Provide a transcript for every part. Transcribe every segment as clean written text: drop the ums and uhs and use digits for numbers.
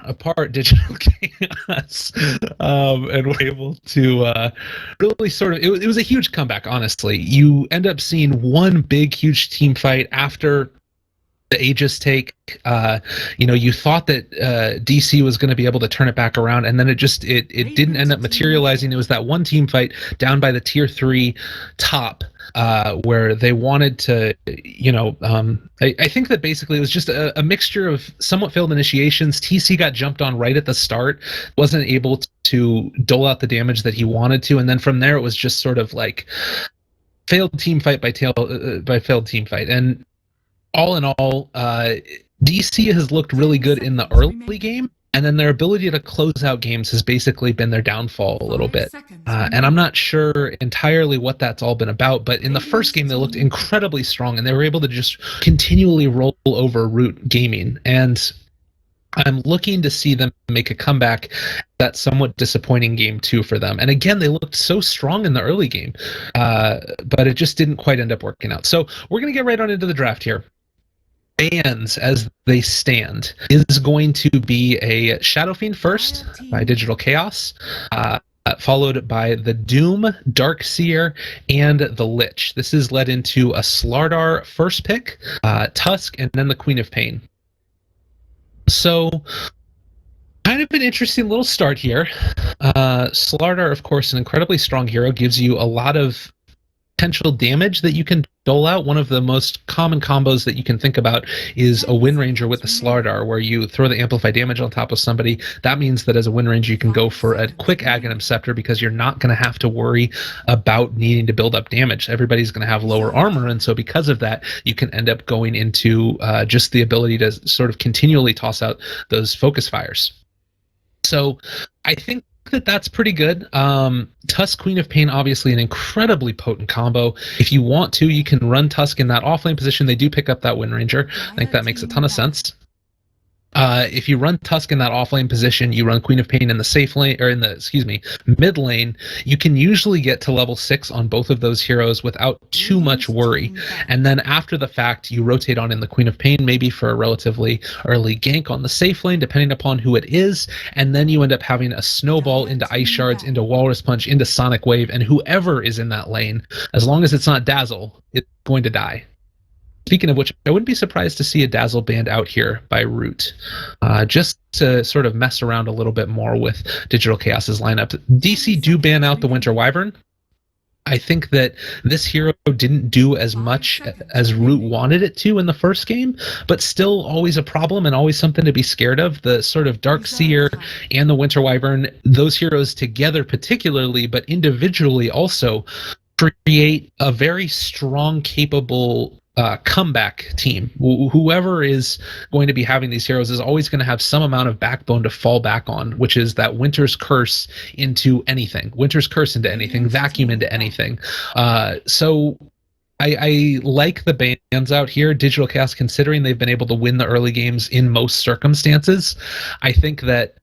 apart Digital Chaos, and were able to really sort of. It was a huge comeback. Honestly, you end up seeing one big, huge team fight after the Aegis take. You thought that DC was going to be able to turn it back around, and then it didn't end up materializing. It was that one team fight down by the tier 3 top, where they wanted to, I think that basically it was just a mixture of somewhat failed initiations. TC got jumped on right at the start, wasn't able to dole out the damage that he wanted to, and then from there it was just sort of like failed team fight by failed team fight. And all in all, DC has looked really good in the early game, and then their ability to close out games has basically been their downfall a little bit. And I'm not sure entirely what that's all been about, but in the first game they looked incredibly strong, and they were able to just continually roll over Root Gaming. And I'm looking to see them make a comeback. That somewhat disappointing game 2 for them. And again, they looked so strong in the early game, but it just didn't quite end up working out. So we're going to get right on into the draft here. Bans as they stand is going to be a Shadow Fiend first by Digital Chaos, followed by the Doom, Darkseer, and the Lich. This is led into a Slardar first pick, Tusk, and then the Queen of Pain. So, kind of an interesting little start here. Slardar, of course, an incredibly strong hero, gives you a lot of potential damage that you can dole out. One of the most common combos that you can think about is a Wind Ranger with the Slardar, where you throw the amplified damage on top of somebody. That means that as a Wind Ranger, you can go for a quick Aghanim Scepter because you're not going to have to worry about needing to build up damage. Everybody's going to have lower armor, and so because of that, you can end up going into just the ability to sort of continually toss out those focus fires. So I think that's pretty good. Tusk, Queen of Pain, obviously an incredibly potent combo. If you want to, you can run Tusk in that offlane position. They do pick up that Wind Ranger. I think that makes a ton of sense. If you run Tusk in that offlane position, you run Queen of Pain in the safe lane, or in the, mid lane, you can usually get to level 6 on both of those heroes without too much worry. And then after the fact, you rotate on in the Queen of Pain, maybe for a relatively early gank on the safe lane, depending upon who it is. And then you end up having a snowball into Ice Shards, into Walrus Punch, into Sonic Wave, and whoever is in that lane, as long as it's not Dazzle, it's going to die. Speaking of which, I wouldn't be surprised to see a Dazzle banned out here by Root, just to sort of mess around a little bit more with Digital Chaos's lineup. DC do ban out the Winter Wyvern. I think that this hero didn't do as much as Root wanted it to in the first game, but still always a problem and always something to be scared of. The sort of Darkseer and the Winter Wyvern, those heroes together particularly, but individually also, create a very strong, capable comeback team. Whoever is going to be having these heroes is always going to have some amount of backbone to fall back on, which is that Winter's Curse into anything, Winter's Curse into anything, Vacuum into anything. So I like the bans out here. Digital Chaos, considering they've been able to win the early games in most circumstances, I think that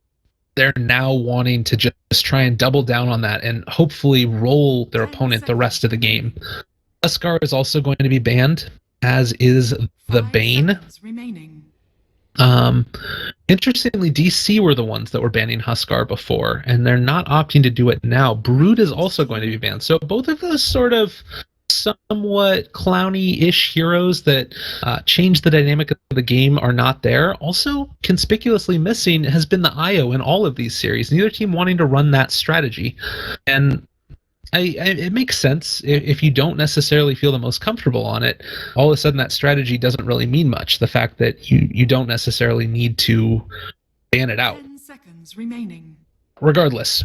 they're now wanting to just try and double down on that and hopefully roll their opponent the rest of the game. Huskar is also going to be banned, as is the Bane. Interestingly, DC were the ones that were banning Huskar before, and they're not opting to do it now. Brood is also going to be banned. So both of those sort of somewhat clowny-ish heroes that change the dynamic of the game are not there. Also, conspicuously missing has been the IO in all of these series. Neither team wanting to run that strategy. And it makes sense. If you don't necessarily feel the most comfortable on it, all of a sudden that strategy doesn't really mean much. The fact that you don't necessarily need to ban it out. 10 seconds remaining. Regardless,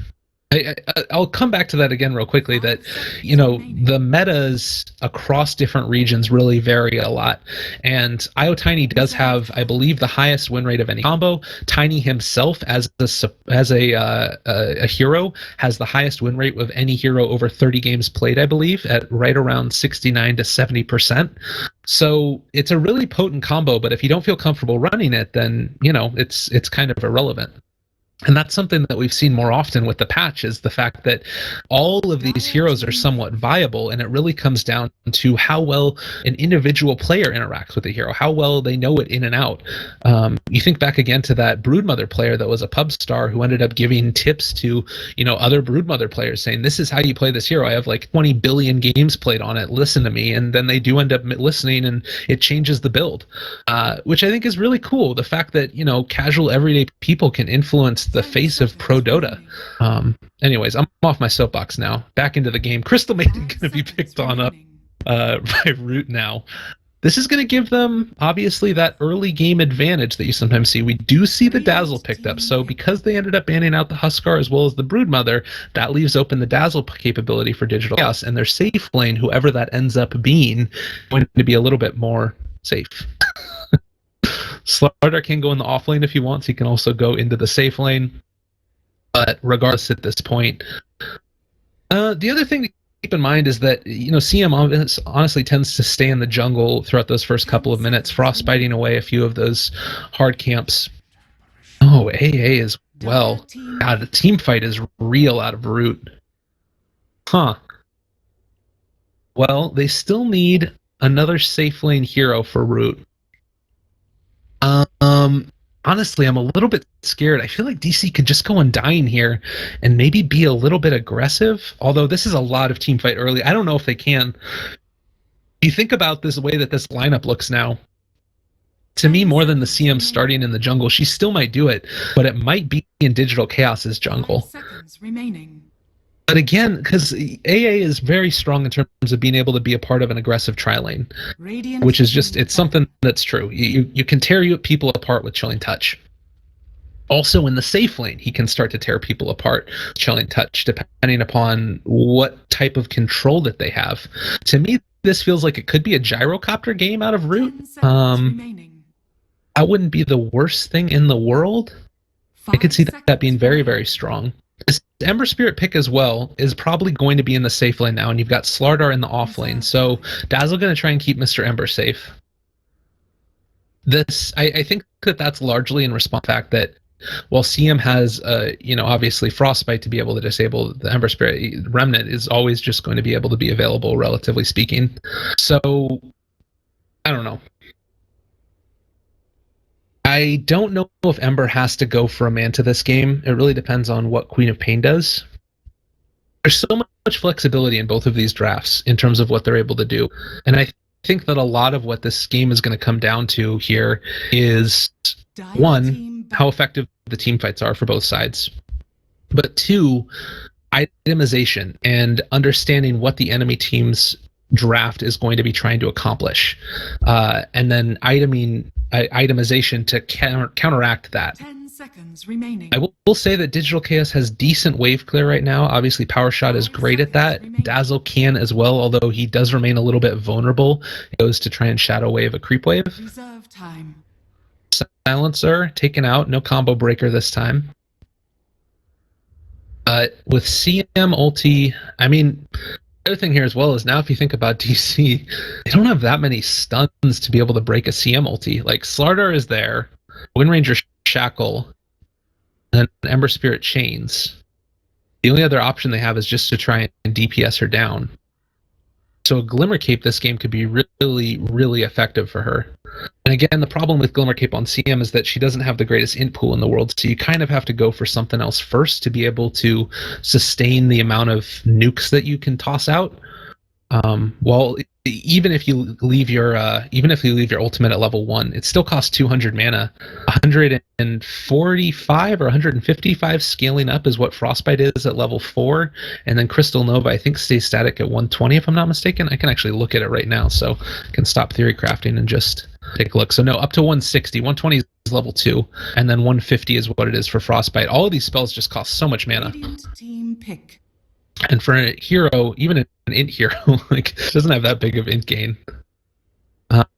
I'll come back to that again real quickly, that, the metas across different regions really vary a lot. And IoTiny does have, I believe, the highest win rate of any combo. Tiny himself, as a hero, has the highest win rate of any hero over 30 games played, I believe, at right around 69 to 70%. So it's a really potent combo, but if you don't feel comfortable running it, then, it's kind of irrelevant. And that's something that we've seen more often with the patch, is the fact that all of these heroes are somewhat viable, and it really comes down to how well an individual player interacts with the hero, how well they know it in and out. You think back again to that Broodmother player that was a pub star who ended up giving tips to, other Broodmother players saying, this is how you play this hero. I have like 20 billion games played on it. Listen to me. And then they do end up listening, and it changes the build, which I think is really cool. The fact that, casual everyday people can influence the face of pro Dota. Anyways, I'm off my soapbox now. Back into the game. Crystal Maiden going to be picked on up by Root now. This is going to give them, obviously, that early game advantage that you sometimes see. We do see the Dazzle picked up, so because they ended up banning out the Huskar as well as the Broodmother, that leaves open the Dazzle capability for Digital Chaos, and their safe lane, whoever that ends up being, going to be a little bit more safe. Slardar can go in the off lane if he wants. He can also go into the safe lane. But regardless at this point, the other thing to keep in mind is that, CM honestly tends to stay in the jungle throughout those first couple of minutes, frostbiting away a few of those hard camps. Oh, AA as well. God, the team fight is real out of Root. Huh. Well, they still need another safe lane hero for Root. Honestly, I'm a little bit scared. I feel like DC could just go Undying here and maybe be a little bit aggressive, although this is a lot of team fight early. I don't know if they can. You think about this way that this lineup looks now, to me, more than the CM starting in the jungle, she still might do it, but it might be in Digital Chaos's jungle. 5 seconds remaining. But again, because AA is very strong in terms of being able to be a part of an aggressive tri-lane, which is just, it's something that's true. You can tear people apart with Chilling Touch. Also in the safe lane, he can start to tear people apart with Chilling Touch, depending upon what type of control that they have. To me, this feels like it could be a gyrocopter game out of Root. That wouldn't be the worst thing in the world. I could see that being very, very strong. This Ember Spirit pick as well is probably going to be in the safe lane now, and you've got Slardar in the off lane, so Dazzle going to try and keep Mr. Ember safe. I think that's largely in response to the fact that while CM has, obviously Frostbite to be able to disable the Ember Spirit, Remnant is always just going to be able to be available, relatively speaking. So, I don't know. I don't know if Ember has to go for a Manta this game. It really depends on what Queen of Pain does. There's so much flexibility in both of these drafts in terms of what they're able to do. And I think that a lot of what this game is going to come down to here is, one, how effective the team fights are for both sides. But two, itemization and understanding what the enemy team's draft is going to be trying to accomplish. And then itemization to counteract that. 10 seconds remaining. I will say that Digital Chaos has decent wave clear right now. Obviously, Power Shot is great at that. Dazzle can as well, although he does remain a little bit vulnerable. He goes to try and shadow wave a creep wave. Reserve time. Silencer taken out. No combo breaker this time. With CM ulti, I mean, the other thing here as well is now if you think about DC, they don't have that many stuns to be able to break a CM ulti. Like Slardar is there, Wind Ranger Shackle, and then Ember Spirit Chains. The only other option they have is just to try and DPS her down. So a Glimmer Cape this game could be really, really effective for her. And again, the problem with Glimmer Cape on CM is that she doesn't have the greatest int pool in the world, so you kind of have to go for something else first to be able to sustain the amount of nukes that you can toss out. Well, even if you leave your ultimate at level 1, it still costs 200 mana. 145 or 155 scaling up is what Frostbite is at level 4, and then Crystal Nova I think stays static at 120 if I'm not mistaken. I can actually look at it right now, so I can stop theory crafting and just take a look. So no, up to 160. 120 is level 2, and then 150 is what it is for Frostbite. All of these spells just cost so much mana. Team pick. And for a hero, even an int hero, like doesn't have that big of int gain.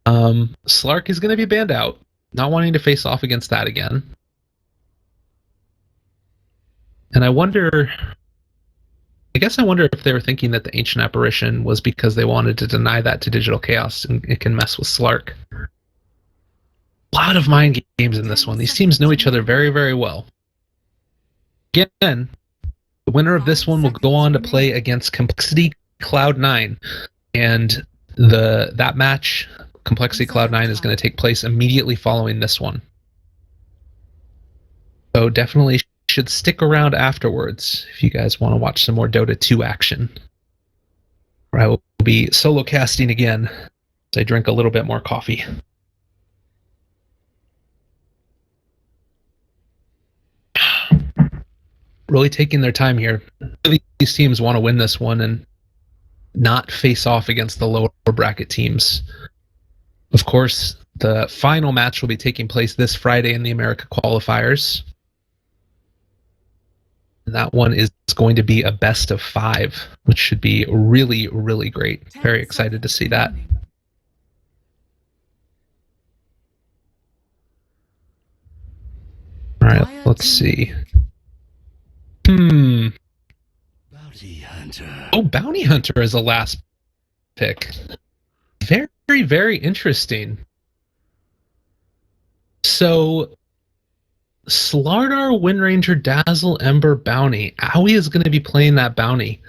Slark is going to be banned out, not wanting to face off against that again. And I guess I wonder if they were thinking that the Ancient Apparition was because they wanted to deny that to Digital Chaos and it can mess with Slark. A lot of mind games in this one. These teams know each other very, very well. again, the winner of this one will go on to play against Complexity Cloud9, and that match, Complexity Cloud9, is going to take place immediately following this one. So definitely should stick around afterwards if you guys want to watch some more Dota 2 action. I will be solo casting again as I drink a little bit more coffee. Really taking their time here. These teams want to win this one and not face off against the lower bracket teams. Of course, the final match will be taking place this Friday in the America Qualifiers. And that one is going to be a best of 5, which should be really, really great. Very excited to see that. All right, let's see. Bounty Hunter. Oh, Bounty Hunter is a last pick. Very, very interesting. So, Slardar, Windranger, Dazzle, Ember, Bounty. Owie is going to be playing that Bounty.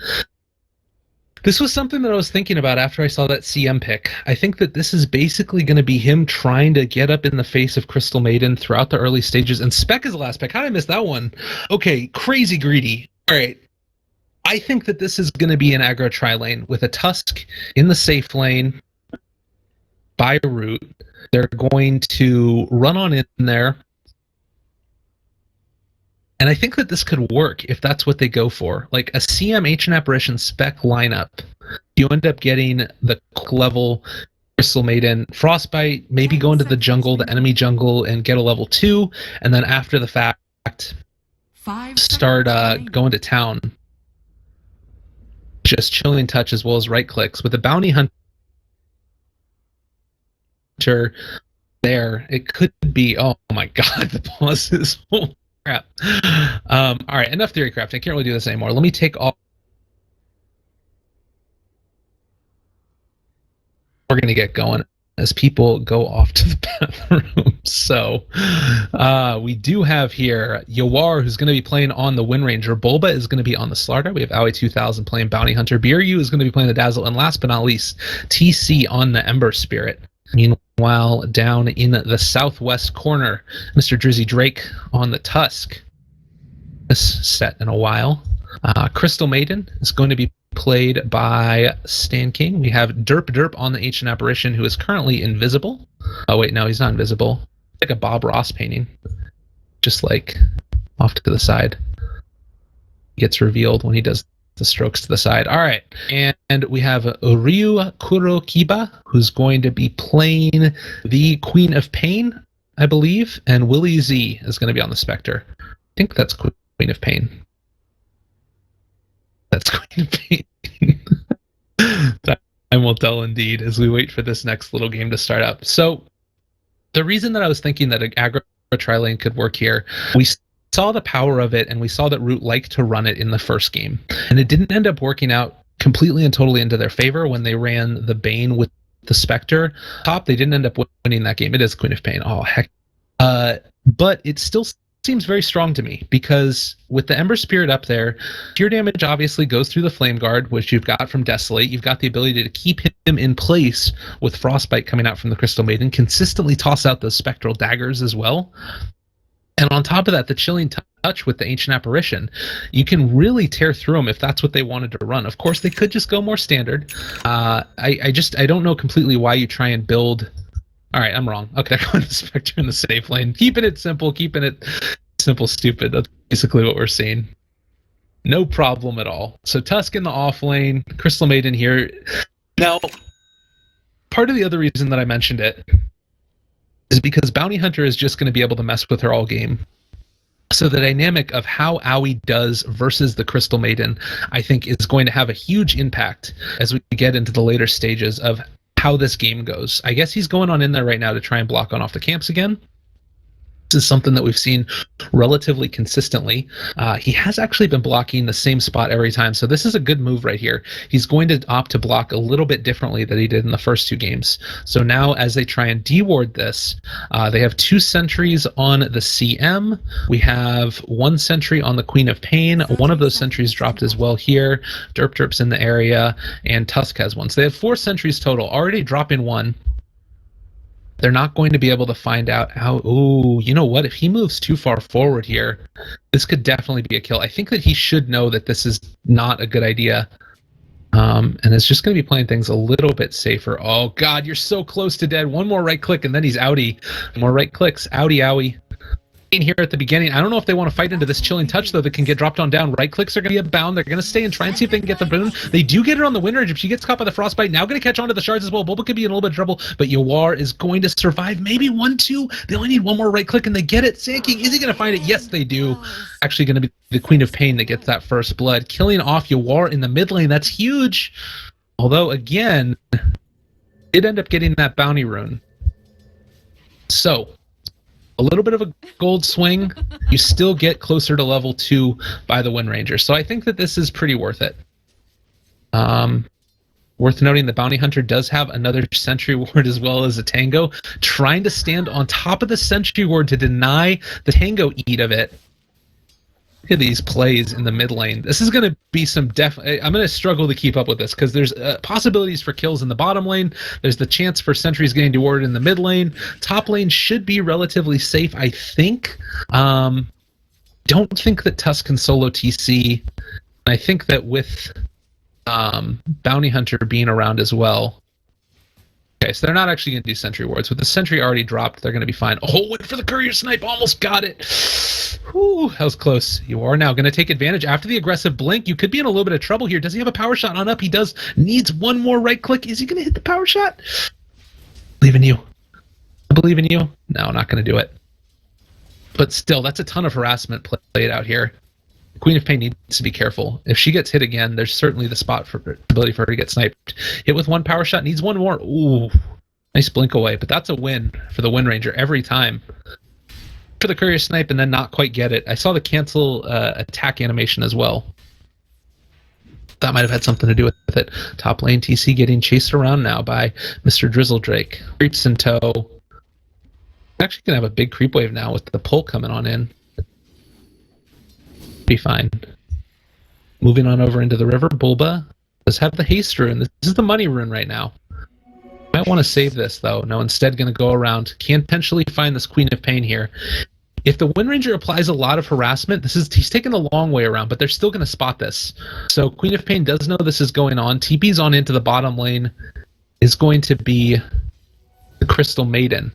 This was something that I was thinking about after I saw that CM pick. I think that this is basically going to be him trying to get up in the face of Crystal Maiden throughout the early stages. And Spec is the last pick. How did I miss that one? Okay, crazy greedy. All right. I think that this is going to be an aggro tri-lane with a Tusk in the safe lane by root. They're going to run on in there. And I think that this could work if that's what they go for. Like a CM Ancient Apparition spec lineup, you end up getting the level Crystal Maiden, Frostbite, maybe go into the jungle, the enemy jungle, and get a level 2, and then after the fact, start going to town. Just Chilling Touch as well as right clicks. With the Bounty Hunter there, it could be, oh my god, the pauses. Crap. All right, enough theory crafting. I can't really do this anymore. Let me take all. We're going to get going as people go off to the bathroom. So we do have here Yawar, who's going to be playing on the Windranger. Bulba is going to be on the Slardar. We have Owie 2000 playing Bounty Hunter. BRU is going to be playing the Dazzle. And last but not least, TC on the Ember Spirit. Meanwhile, down in the southwest corner, Mr. Drizzy Drake on the Tusk. This set in a while. Crystal Maiden is going to be played by Stan King. We have Derp on the Ancient Apparition, who is currently invisible. Oh, wait, no, he's not invisible. Like a Bob Ross painting. Just like off to the side. Gets revealed when he does the strokes to the side. All right. And we have Ryu Kurokiba, who's going to be playing the Queen of Pain, I believe. And Willie Z is going to be on the Spectre. I think that's Queen of Pain. That's Queen of Pain. Time will tell indeed as we wait for this next little game to start up. So the reason that I was thinking that an aggro tri-lane could work here, we saw the power of it, and we saw that Root liked to run it in the first game. And it didn't end up working out completely and totally into their favor when they ran the Bane with the Spectre. They didn't end up winning that game. It is Queen of Pain. Oh, heck. But it still seems very strong to me, because with the Ember Spirit up there, pure damage obviously goes through the Flame Guard, which you've got from Desolate. You've got the ability to keep him in place with Frostbite coming out from the Crystal Maiden, consistently toss out those Spectral Daggers as well. And on top of that, the Chilling Touch with the Ancient Apparition, you can really tear through them if that's what they wanted to run. Of course, they could just go more standard. I don't know completely why you try and build. All right, I'm wrong. Okay, I'm going to Spectre in the safe lane. Keeping it simple, stupid. That's basically what we're seeing. No problem at all. So Tusk in the off lane, Crystal Maiden here. Now, part of the other reason that I mentioned it is because Bounty Hunter is just going to be able to mess with her all game. So the dynamic of how Owie does versus the Crystal Maiden, I think, is going to have a huge impact as we get into the later stages of how this game goes. I guess he's going on in there right now to try and block on off the camps again. This is something that we've seen relatively consistently. He has actually been blocking the same spot every time, so this is a good move right here. He's going to opt to block a little bit differently than he did in the first two games. So now as they try and deward this, they have 2 sentries on the CM. We have 1 sentry on the Queen of Pain. One of those sentries dropped as well here. Derp's in the area, and Tusk has 1. So they have 4 sentries total, already dropping 1. They're not going to be able to find out how... Oh, you know what? If he moves too far forward here, this could definitely be a kill. I think that he should know that this is not a good idea. And it's just going to be playing things a little bit safer. Oh, God, you're so close to dead. One more right click, and then he's outie. More right clicks. Outie, owie. Here at the beginning, I don't know if they want to fight into this chilling touch, though, that can get dropped on down. Right clicks are going to be a bound. They're going to stay and try and see if they can get the boon. They do get it on the win range. If she gets caught by the frostbite, now going to catch on to the shards as well. Bulba could be in a little bit of trouble, but Yawar is going to survive. Maybe 1-2. They only need one more right click, and they get it. Sandking, is he going to find it? Yes, they do. Actually going to be the Queen of Pain that gets that first blood. Killing off Yawar in the mid lane. That's huge. Although, again, did end up getting that bounty rune. So... a little bit of a gold swing, you still get closer to level 2 by the Wind Ranger. So I think that this is pretty worth it. Worth noting, the Bounty Hunter does have another Sentry Ward as well as a Tango, trying to stand on top of the Sentry Ward to deny the Tango eat of it. Look at these plays in the mid lane. This is going to be some I'm going to struggle to keep up with this because there's possibilities for kills in the bottom lane. There's the chance for sentries getting dewarded in the mid lane. Top lane should be relatively safe, I think. Don't think that Tusk can solo TC. I think that with Bounty Hunter being around as well. Okay, so they're not actually going to do sentry wards. With the sentry already dropped, they're going to be fine. Oh, went for the courier snipe. Almost got it. Whew, that was close. You are now going to take advantage. After the aggressive blink, you could be in a little bit of trouble here. Does he have a power shot on up? He does. Needs one more right click. Is he going to hit the power shot? Believe in you. I believe in you. No, not going to do it. But still, that's a ton of harassment played out here. Queen of Pain needs to be careful. If she gets hit again, there's certainly the ability for her to get sniped. Hit with one power shot, needs one more. Ooh, nice blink away. But that's a win for the Wind Ranger every time. For the courier snipe and then not quite get it. I saw the cancel attack animation as well. That might have had something to do with it. Top lane TC getting chased around now by Mr. Drizzle Drake. Creeps in tow. Actually gonna have a big creep wave now with the pull coming on in. Be fine. Moving on over into the river, Bulba does have the haste rune. This is the money rune right now. Might want to save this though. No, instead going to go around. Can potentially find this Queen of Pain here. If the Wind Ranger applies a lot of harassment, he's taking a long way around, but they're still going to spot this. So Queen of Pain does know this is going on. TP's on into the bottom lane is going to be the Crystal Maiden.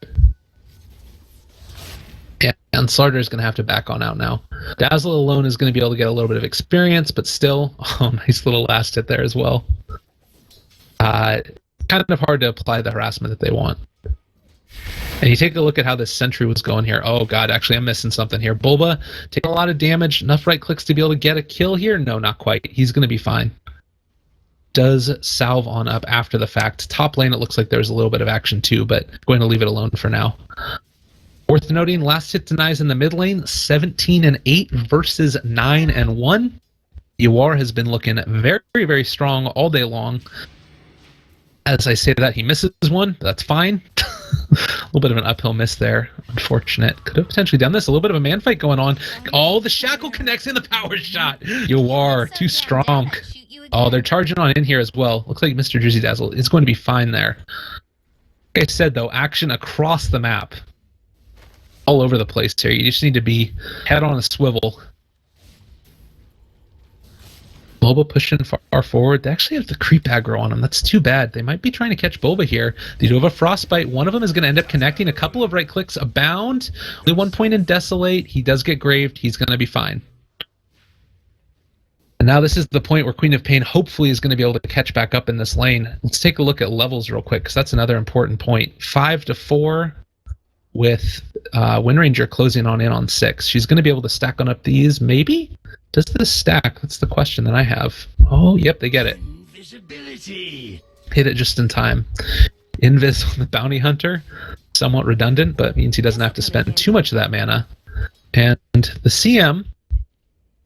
Yeah, and Slardar is going to have to back on out now. Dazzle alone is going to be able to get a little bit of experience, but still, oh, nice little last hit there as well. Kind of hard to apply the harassment that they want. And you take a look at how this sentry was going here. Oh god, actually I'm missing something here. Bulba taking a lot of damage. Enough right clicks to be able to get a kill here? No, not quite. He's going to be fine. Does salve on up after the fact. Top lane, it looks like there's a little bit of action too, but going to leave it alone for now. Worth noting, last hit denies in the mid lane, 17-8 versus 9-1. Yawar has been looking very, very strong all day long. As I say that, he misses one. That's fine. A little bit of an uphill miss there. Unfortunate. Could have potentially done this. A little bit of a man fight going on. Oh, the shackle connects in the power shot. Yawar, too strong. Oh, they're charging on in here as well. Looks like Mr. Drizzy Dazzle is going to be fine there. Like I said, though, action across the map. All over the place here. You just need to be head on a swivel. Bulba pushing far forward. They actually have the creep aggro on them. That's too bad. They might be trying to catch Bulba here. They do have a frostbite. One of them is going to end up connecting. A couple of right clicks. A bound. Only 1 point in Desolate. He does get graved. He's going to be fine. And now this is the point where Queen of Pain hopefully is going to be able to catch back up in this lane. Let's take a look at levels real quick because that's another important point. 5-4 with Wind Ranger closing on in on 6. She's going to be able to stack on up these, maybe? Does this stack? That's the question that I have. Oh, yep, they get it. Invisibility. Hit it just in time. Invis on the Bounty Hunter. somewhat redundant, but means he doesn't have to spend too much of that mana. And the CM,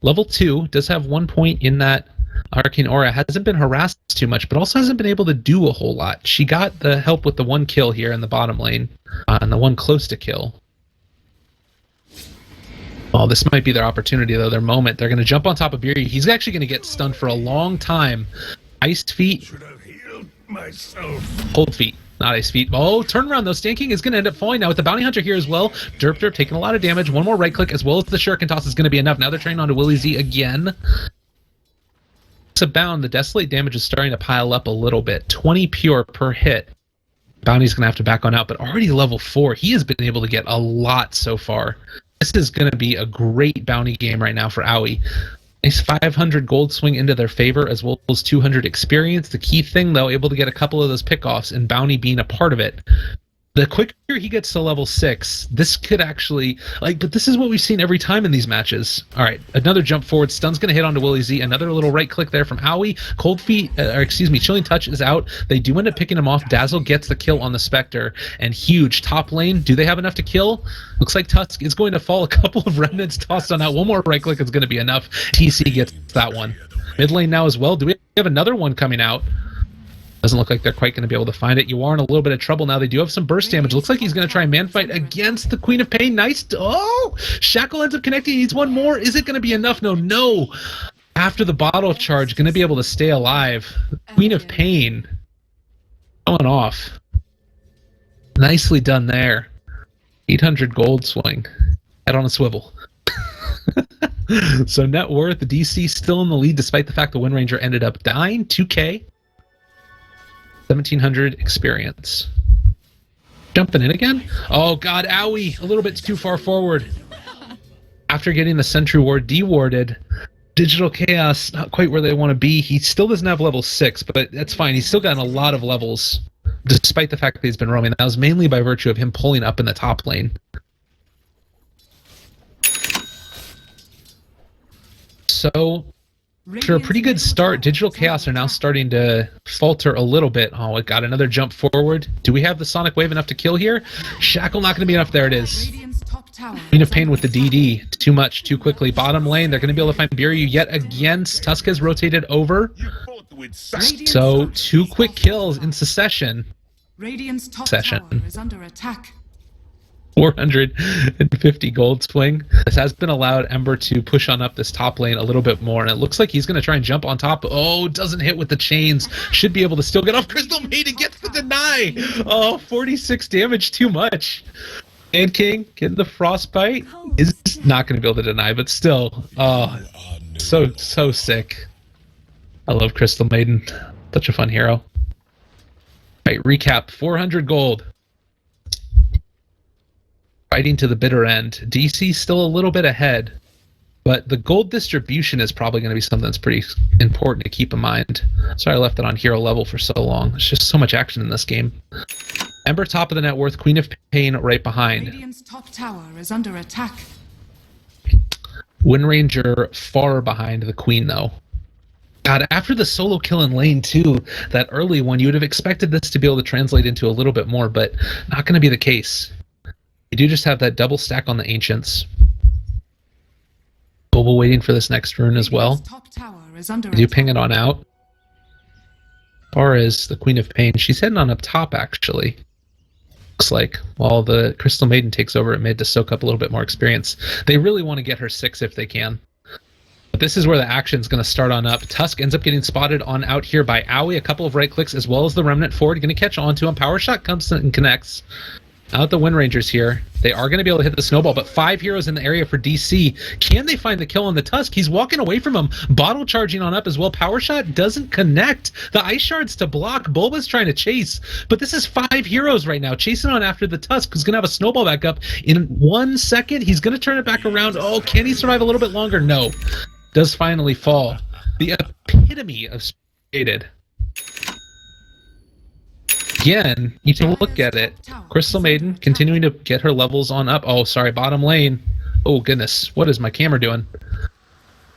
level 2, does have 1 point in that Arcane Aura. Hasn't been harassed too much, but also hasn't been able to do a whole lot. She got the help with the 1 kill here in the bottom lane, and the 1 close to kill. Oh, this might be their opportunity, though, their moment. They're going to jump on top of Beery. He's actually going to get stunned for a long time. Iced feet. Should have healed myself. Cold feet. Not Ice Feet. Oh, turnaround though. Stanking is going to end up falling now with the Bounty Hunter here as well. Derp taking a lot of damage. One more right click as well as the Shuriken Toss is going to be enough. Now they're training onto Willie Z again. To Bound, the Desolate damage is starting to pile up a little bit. 20 pure per hit. Bounty's going to have to back on out, but already level 4. He has been able to get a lot so far. This is going to be a great bounty game right now for Aoi. Nice 500 gold swing into their favor, as well as 200 experience. The key thing, though, able to get a couple of those pickoffs, and bounty being a part of it. The quicker he gets to level 6, this could actually, but this is what we've seen every time in these matches. All right, another jump forward. Stun's going to hit onto Willie Z. Another little right click there from Aoi. Cold Feet, Chilling Touch is out. They do end up picking him off. Dazzle gets the kill on the Spectre. And huge top lane. Do they have enough to kill? Looks like Tusk is going to fall. A couple of remnants tossed on out. One more right click is going to be enough. TC gets that one. Mid lane now as well. Do we have another one coming out? Doesn't look like they're quite going to be able to find it. You are in a little bit of trouble now. They do have some burst damage. Looks like he's going to try and man fight against the Queen of Pain. Nice. Oh! Shackle ends up connecting. He needs one more. Is it going to be enough? No. After the bottle charge, going to be able to stay alive. Queen of Pain going off. Nicely done there. 800 gold swing. Head on a swivel. So net worth, the DC still in the lead despite the fact the Wind Ranger ended up dying. 2K. 1,700 experience. Jumping in again? Oh god, Aoi! A little bit too far forward. After getting the Sentry Ward dewarded, Digital Chaos not quite where they want to be. He still doesn't have level 6, but that's fine. He's still gotten a lot of levels, despite the fact that he's been roaming. That was mainly by virtue of him pulling up in the top lane. So, after a pretty good start, Digital Chaos are now starting to falter a little bit. Oh, it got another jump forward. Do we have the Sonic Wave enough to kill here? Shackle not going to be enough. There it is. Queen of Pain with the DD. Too much, too quickly. Bottom lane, they're going to be able to find Biryu yet again. Tusk has rotated over. So, 2 quick kills in succession. Radiant's top tower is under attack. 450 gold swing. This has been allowed Ember to push on up this top lane a little bit more, and it looks like he's going to try and jump on top. Oh, doesn't hit with the chains. Should be able to still get off. Crystal Maiden gets the deny. Oh, 46 damage, too much. And King getting the frostbite is not going to be able to deny, but still, oh, so sick. I love Crystal Maiden. Such a fun hero. All right, recap. 400 gold. Fighting to the bitter end. DC still a little bit ahead, but the gold distribution is probably going to be something that's pretty important to keep in mind. Sorry I left it on hero level for so long. There's just so much action in this game. Ember top of the net worth, Queen of Pain right behind. Radiant's top tower is under attack. Wind Ranger far behind the Queen though. God, after the solo kill in lane 2, that early one, you would have expected this to be able to translate into a little bit more, but not going to be the case. You do just have that double stack on the Ancients. Bobo waiting for this next rune as well. You do ping it on out. As far as the Queen of Pain, she's heading on up top actually. Looks like while the Crystal Maiden takes over at mid to soak up a little bit more experience. They really want to get her 6 if they can. But this is where the action's going to start on up. Tusk ends up getting spotted on out here by Aoi. A couple of right clicks as well as the Remnant forward. Going to catch on to him. Power Shot comes and connects. Out the Wind Rangers here. They are going to be able to hit the snowball, but 5 heroes in the area for DC. Can they find the kill on the Tusk? He's walking away from him. Bottle charging on up as well. Power Shot doesn't connect. The Ice Shards to block. Bulba's trying to chase, but this is 5 heroes right now chasing on after the Tusk, who's going to have a snowball back up in 1 second. He's going to turn it back around. Oh, can he survive a little bit longer? No. Does finally fall. The epitome of stated. Again, you take a look at it. Crystal Maiden continuing to get her levels on up. Oh, sorry, bottom lane. Oh, goodness. What is my camera doing?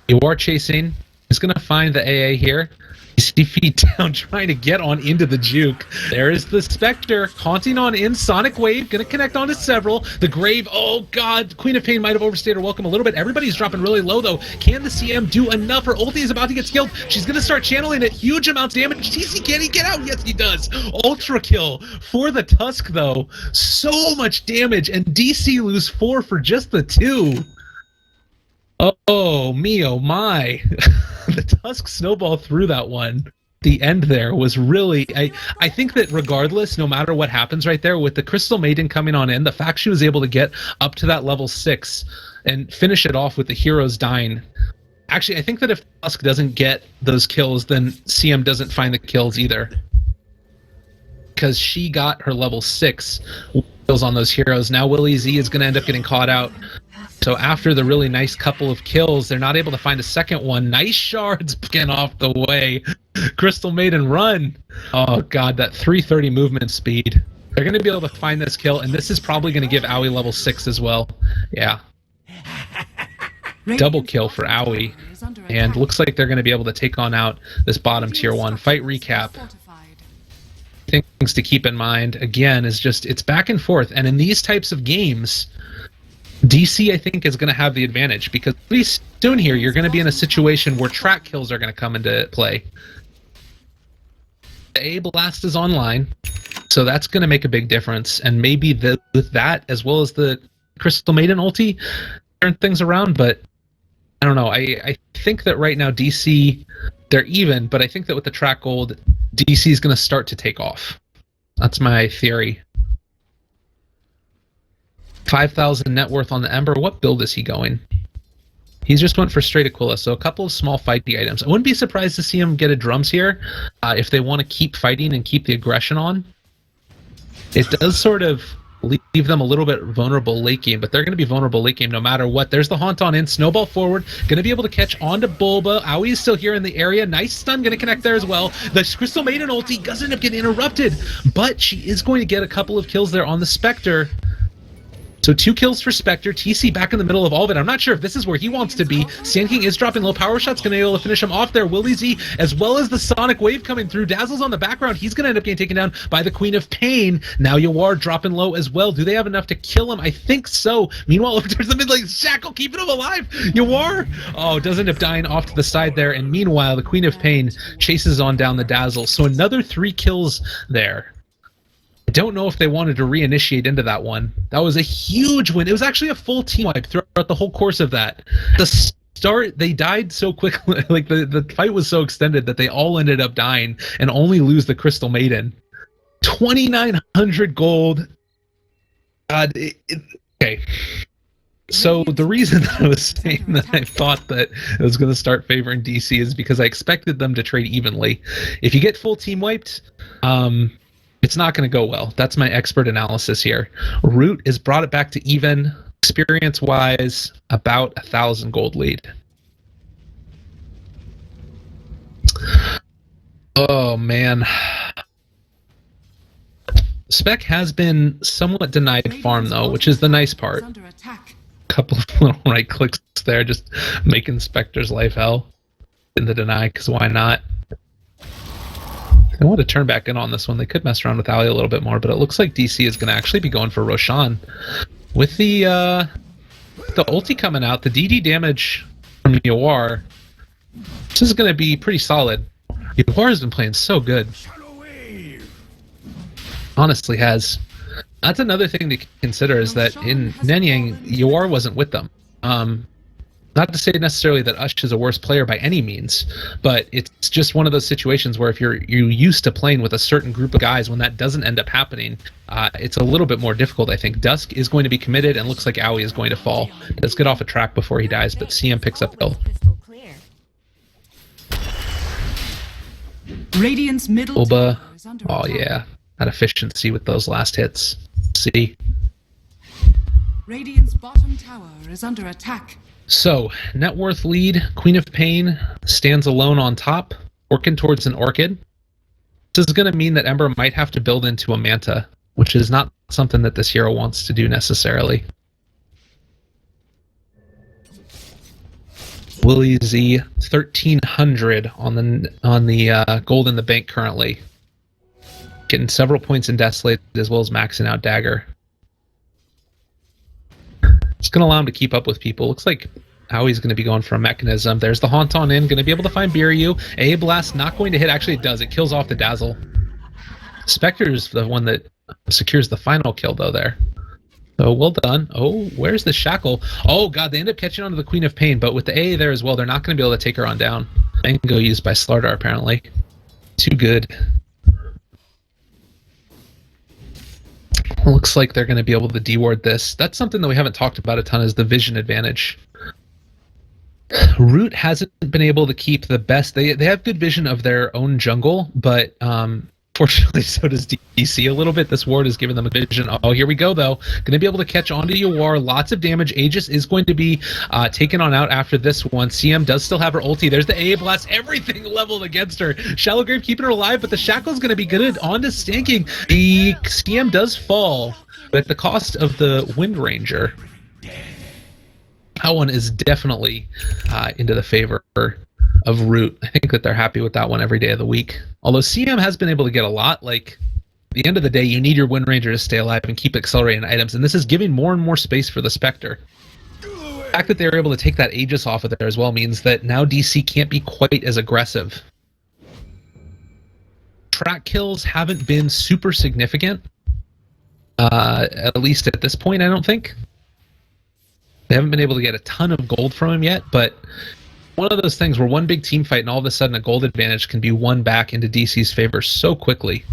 You are chasing. He's going to find the AA here. 60 feet down, trying to get on into the juke. There is the Spectre, haunting on in. Sonic Wave, going to connect onto several. The Grave, oh god, Queen of Pain might have overstayed her welcome a little bit. Everybody's dropping really low, though. Can the CM do enough? Her ulti is about to get skilled. She's going to start channeling it. Huge amounts of damage. TC, can he get out? Yes, he does. Ultra kill for the Tusk, though. So much damage, and DC lose 4 for just the 2. Oh, me, oh my. The Tusk snowball through that one. The end there was really... I think that regardless, no matter what happens right there, with the Crystal Maiden coming on in, the fact she was able to get up to that level 6 and finish it off with the heroes dying... Actually, I think that if Tusk doesn't get those kills, then CM doesn't find the kills either. Because she got her level 6 kills on those heroes. Now Willie Z is going to end up getting caught out. So after the really nice couple of kills, they're not able to find a second one. Nice shards getting off the way. Crystal Maiden run. Oh god, that 330 movement speed. They're going to be able to find this kill, and this is probably going to give Owie level 6 as well. Yeah. Double kill for Owie. And looks like they're going to be able to take on out this bottom tier 1. Fight recap. Things to keep in mind, again, is just it's back and forth. And in these types of games... DC, I think, is going to have the advantage because pretty soon here you're going to be in a situation where track kills are going to come into play. The A Blast is online, so that's going to make a big difference. And maybe with that, as well as the Crystal Maiden ulti, turn things around. But I don't know. I think that right now DC, they're even, but I think that with the track gold, DC is going to start to take off. That's my theory. 5,000 net worth on the Ember. What build is he going? He's just went for straight Aquila, so a couple of small fighty items. I wouldn't be surprised to see him get a drums here if they want to keep fighting and keep the aggression on. It does sort of leave them a little bit vulnerable late game, but they're going to be vulnerable late game no matter what. There's the Haunt on in. Snowball forward. Going to be able to catch onto Bulba. Aoi is still here in the area. Nice stun. Going to connect there as well. The Crystal Maiden ulti does end up getting interrupted, but she is going to get a couple of kills there on the Spectre. So 2 kills for Spectre. TC back in the middle of all of it. I'm not sure if this is where he wants to be. Sand King is dropping low power shots. Going to be able to finish him off there. Willie Z, as well as the Sonic Wave coming through. Dazzle's on the background. He's going to end up getting taken down by the Queen of Pain. Now Yawar dropping low as well. Do they have enough to kill him? I think so. Meanwhile, over towards the mid lane, Shackle keeping him alive. Yawar, oh, does end up dying off to the side there. And meanwhile, the Queen of Pain chases on down the Dazzle. So another 3 kills there. I don't know if they wanted to reinitiate into that one. That was a huge win. It was actually a full team wipe throughout the whole course of that. The start, they died so quickly. Like the fight was so extended that they all ended up dying and only lose the Crystal Maiden. 2,900 gold. God, okay. So the reason that I was saying that I thought that it was going to start favoring DC is because I expected them to trade evenly. If you get full team wiped, it's not going to go well. That's my expert analysis here. Root has brought it back to even, experience-wise, about 1,000 gold lead. Oh, man. Spec has been somewhat denied farm, though, which is the nice part. Couple of little right clicks there, just making Spectre's life hell in the deny, because why not? They want to turn back in on this one. They could mess around with Ali a little bit more, but it looks like DC is going to actually be going for Roshan. With the ulti coming out, the DD damage from Yawar, this is going to be pretty solid. Yawar has been playing so good. Honestly has. That's another thing to consider is that in Nanyang, Yawar wasn't with them. Not to say necessarily that Ush is a worse player by any means, but it's just one of those situations where if you're used to playing with a certain group of guys, when that doesn't end up happening, it's a little bit more difficult, I think. Dusk is going to be committed, and looks like Owie is going to fall. Let's get off a track before he dies, but CM picks up Bill. Radiant's middle Bulba, tower is under oh attack. yeah, that efficiency with those last hits. See? Radiant's bottom tower is under attack. So, net worth lead, Queen of Pain stands alone on top, working towards an Orchid. This is going to mean that Ember might have to build into a Manta, which is not something that this hero wants to do necessarily. Willie Z 1300 on the gold in the bank currently. Getting several points in Desolate as well as maxing out Dagger. It's going to allow him to keep up with people. Looks like Howie's going to be going for a mechanism. There's the Haunt on in. Going to be able to find Biryu. A Blast not going to hit. Actually, it does. It kills off the Dazzle. Spectre's the one that secures the final kill, though, there. So, well done. Oh, where's the Shackle? Oh, God, they end up catching onto the Queen of Pain, but with the A there as well, they're not going to be able to take her on down. Mango used by Slardar, apparently. Too good. Looks like they're going to be able to deward this. That's something that we haven't talked about a ton, is the vision advantage. Root hasn't been able to keep the best. They have good vision of their own jungle, but fortunately so does DC a little bit. This ward is giving them a vision. Oh, here we go, though. Going to be able to catch onto Yawar. Lots of damage. Aegis is going to be taken on out after this one. CM does still have her ulti. There's the A Blast. Everything leveled against her. Shallow Grave keeping her alive, but the Shackle's going to be good onto stanking. The CM does fall, but at the cost of the Wind Ranger. That one is definitely into the favor of Root. I think that they're happy with that one every day of the week. Although CM has been able to get a lot. Like, at the end of the day, you need your Wind Ranger to stay alive and keep accelerating items, and this is giving more and more space for the Spectre. The fact that they were able to take that Aegis off of there as well means that now DC can't be quite as aggressive. Track kills haven't been super significant, at least at this point, I don't think. They haven't been able to get a ton of gold from him yet, but one of those things where one big team fight and all of a sudden a gold advantage can be won back into DC's favor so quickly.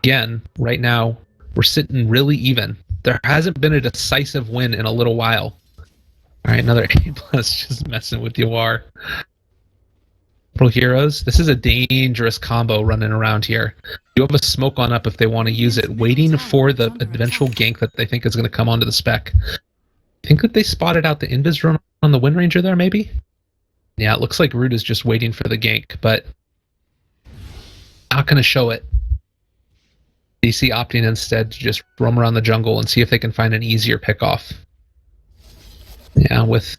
Again, right now, we're sitting really even. There hasn't been a decisive win in a little while. All right, another A+ just messing with Yawar. Pro Heroes, this is a dangerous combo running around here. You have a smoke on up if they want to use it, waiting for the eventual gank that they think is going to come onto the spec. I think that they spotted out the Invis drone on the Wind Ranger there, maybe? Yeah, it looks like Root is just waiting for the gank, but not going to show it. DC opting instead to just roam around the jungle and see if they can find an easier pickoff. Yeah, with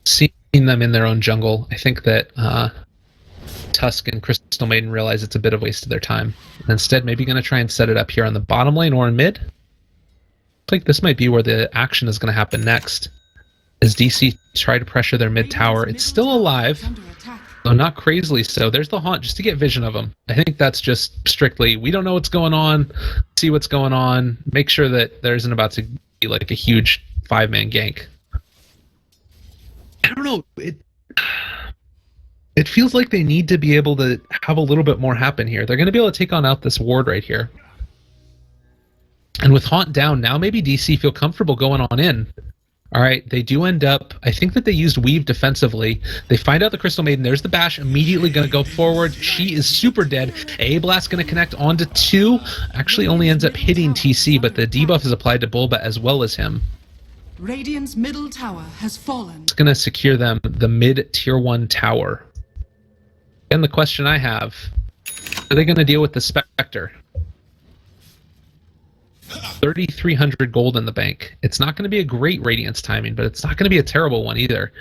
seeing them in their own jungle, I think that Tusk and Crystal Maiden realize it's a bit of a waste of their time. And instead, maybe going to try and set it up here on the bottom lane or in mid. I think this might be where the action is going to happen next. As DC try to pressure their mid tower, it's still alive, though not crazily so. There's the Haunt just to get vision of him. I think that's just strictly, we don't know what's going on, see what's going on, make sure that there isn't about to be like a huge 5-man gank. I don't know, it feels like they need to be able to have a little bit more happen here. They're going to be able to take on out this ward right here. And with Haunt down, now maybe DC feel comfortable going on in. All right, they do end up, I think that they used Weave defensively. They find out the Crystal Maiden. There's the Bash, immediately going to go forward. She is super dead. A-Blast going to connect onto 2. Actually only ends up hitting TC, but the debuff is applied to Bulba as well as him. Radiant's middle tower has fallen. It's going to secure them the mid-tier 1 tower. And the question I have, are they going to deal with the Spectre? 3,300 gold in the bank. It's not going to be a great Radiance timing, but it's not going to be a terrible one either.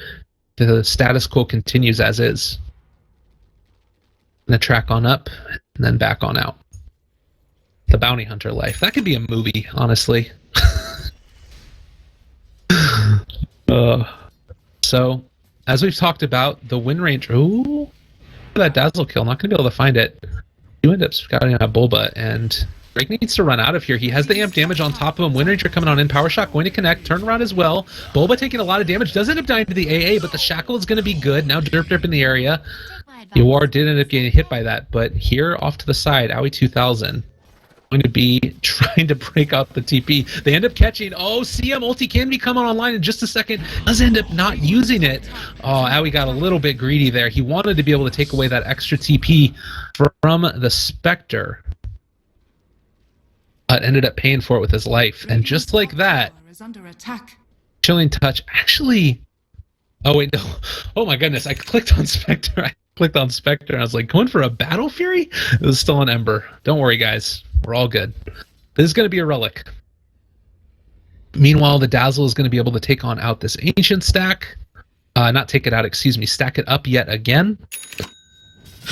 The status quo continues as is. Going to track on up and then back on out. The Bounty Hunter life. That could be a movie, honestly. So, as we've talked about, the Wind Ranger. Ooh, that Dazzle kill. Not going to be able to find it. You end up scouting out Bulba, and Drake needs to run out of here. He has the amp damage on top of him. Wind Ranger coming on in. Power Shot going to connect. Turn around as well. Bulba taking a lot of damage. Does end up dying to the AA, but the Shackle is going to be good. Now Derp in the area. Yawar did end up getting hit by that, but here off to the side, Owie 2000 going to be trying to break out the TP. They end up catching. Oh, CM ulti can be coming online in just a second. Does end up not using it. Oh, Owie got a little bit greedy there. He wanted to be able to take away that extra TP from the Spectre. But ended up paying for it with his life. And just like that, Chilling Touch actually... Oh, wait, no. Oh, my goodness. I clicked on Spectre. And I was like, going for a Battle Fury? It was still an Ember. Don't worry, guys. We're all good. This is going to be a Relic. Meanwhile, the Dazzle is going to be able to take on out this Ancient stack. not take it out, excuse me, stack it up yet again.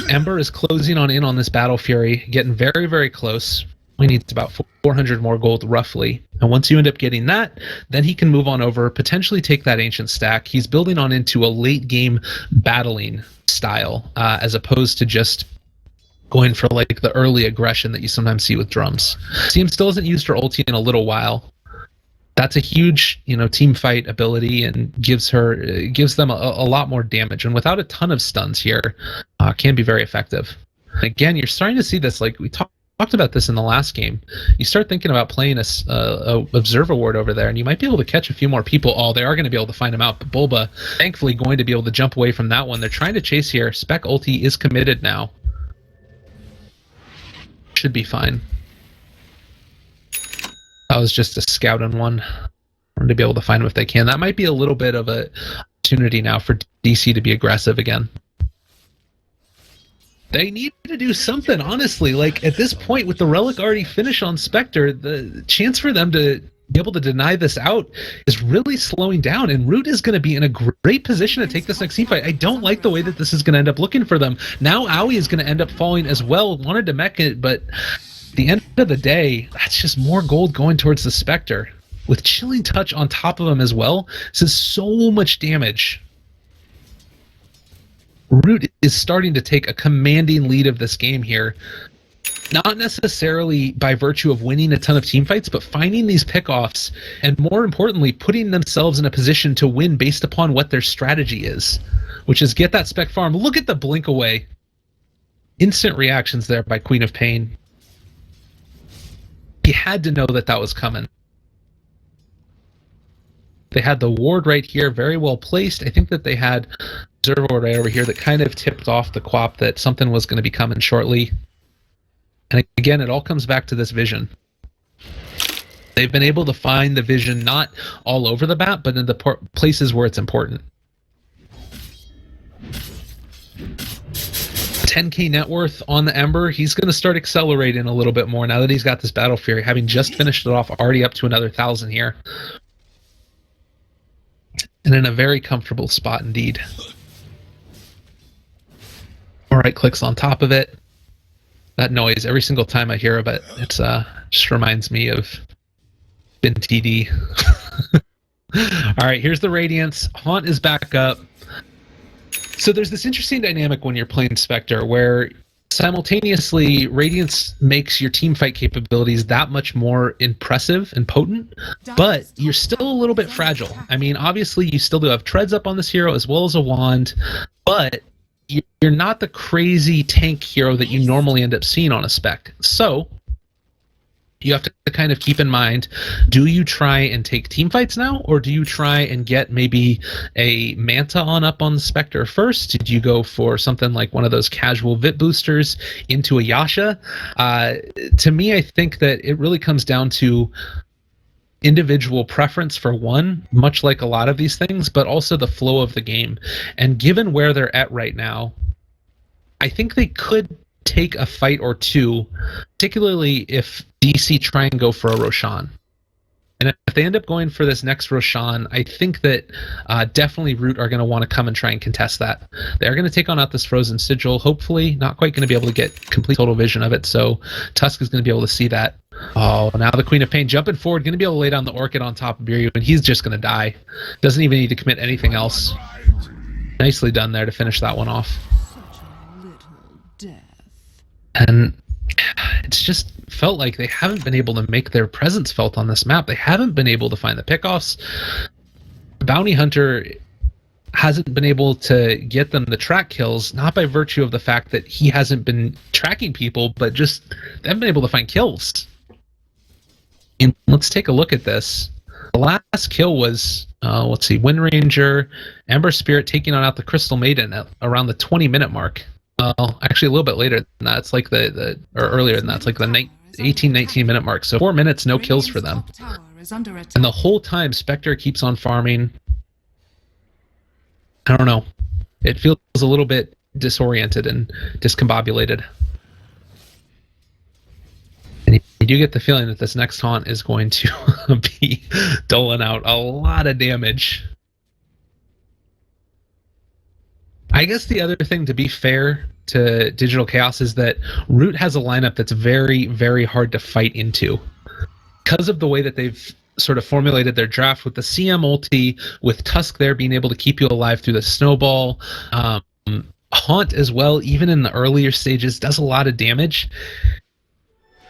Ember is closing in on this Battle Fury, getting very, very close. He needs about 400 more gold, roughly. And once you end up getting that, then he can move on over, potentially take that Ancient stack. He's building on into a late-game battling style, as opposed to just going for like the early aggression that you sometimes see with drums. Team still hasn't used her ulti in a little while. That's a huge, team fight ability and gives them a lot more damage. And without a ton of stuns here, can be very effective. Again, you're starting to see this, like we talked about this in the last game. You start thinking about playing a Observer Ward over there, and you might be able to catch a few more people. Oh, they are going to be able to find him out, but Bulba, thankfully, going to be able to jump away from that one. They're trying to chase here. Spec ulti is committed now. Should be fine. That was just a scout on one. I want to be able to find them if they can. That might be a little bit of an opportunity now for DC to be aggressive again. They need to do something, honestly. Like, at this point, with the Relic already finished on Spectre, the chance for them to be able to deny this out is really slowing down, and Root is going to be in a great position to take this next team fight. I don't like the way that this is going to end up looking for them. Now Aoi is going to end up falling as well. Wanted to mech it, but at the end of the day, that's just more gold going towards the Spectre. With Chilling Touch on top of him as well, this is so much damage. Root is starting to take a commanding lead of this game here. Not necessarily by virtue of winning a ton of team fights, but finding these pickoffs, and more importantly, putting themselves in a position to win based upon what their strategy is, which is get that spec farm. Look at the blink away. Instant reactions there by Queen of Pain. He had to know that that was coming. They had the ward right here, very well placed. I think that they had Observer Ward right over here that kind of tipped off the quap that something was going to be coming shortly. And again, it all comes back to this vision. They've been able to find the vision not all over the map, but in the places where it's important. 10k net worth on the Ember. He's going to start accelerating a little bit more now that he's got this Battle Fury, having just finished it off, already up to another 1,000 here. And in a very comfortable spot indeed. All right, clicks on top of it. That noise, every single time I hear of it, it's just reminds me of Bin TD. All right, here's the Radiance. Haunt is back up. So there's this interesting dynamic when you're playing Spectre where simultaneously Radiance makes your team fight capabilities that much more impressive and potent, but you're still a little bit fragile. I mean, obviously you still do have treads up on this hero as well as a wand, but you're not the crazy tank hero that you normally end up seeing on a spec. So you have to kind of keep in mind, do you try and take team fights now, or do you try and get maybe a Manta on up on the Spectre first? Did you go for something like one of those casual VIP boosters into a Yasha? To me, I think that it really comes down to individual preference for one, much like a lot of these things, but also the flow of the game. And given where they're at right now, I think they could take a fight or two, particularly if DC try and go for a Roshan. And if they end up going for this next Roshan, I think that definitely Root are going to want to come and try and contest that. They're going to take on out this Frozen Sigil, hopefully. Not quite going to be able to get complete total vision of it, so Tusk is going to be able to see that. Oh, now the Queen of Pain jumping forward, going to be able to lay down the Orchid on top of Biryu, and he's just going to die. Doesn't even need to commit anything else. Nicely done there to finish that one off. And it's just felt like they haven't been able to make their presence felt on this map. They haven't been able to find the pickoffs. Bounty Hunter hasn't been able to get them the track kills, not by virtue of the fact that he hasn't been tracking people, but just they haven't been able to find kills. And let's take a look at this. The last kill was, let's see, Wind Ranger, Ember Spirit taking on out the Crystal Maiden at around the 20-minute mark. Actually a little bit later than that. It's like or earlier than that. It's like the 18, 19-minute mark. So 4 minutes, no kills for them. And the whole time, Spectre keeps on farming. I don't know. It feels a little bit disoriented and discombobulated. And you do get the feeling that this next haunt is going to be doling out a lot of damage. I guess the other thing, to be fair to Digital Chaos, is that Root has a lineup that's very, very hard to fight into. Because of the way that they've sort of formulated their draft with the CM ulti, with Tusk there being able to keep you alive through the snowball, Haunt as well, even in the earlier stages, does a lot of damage.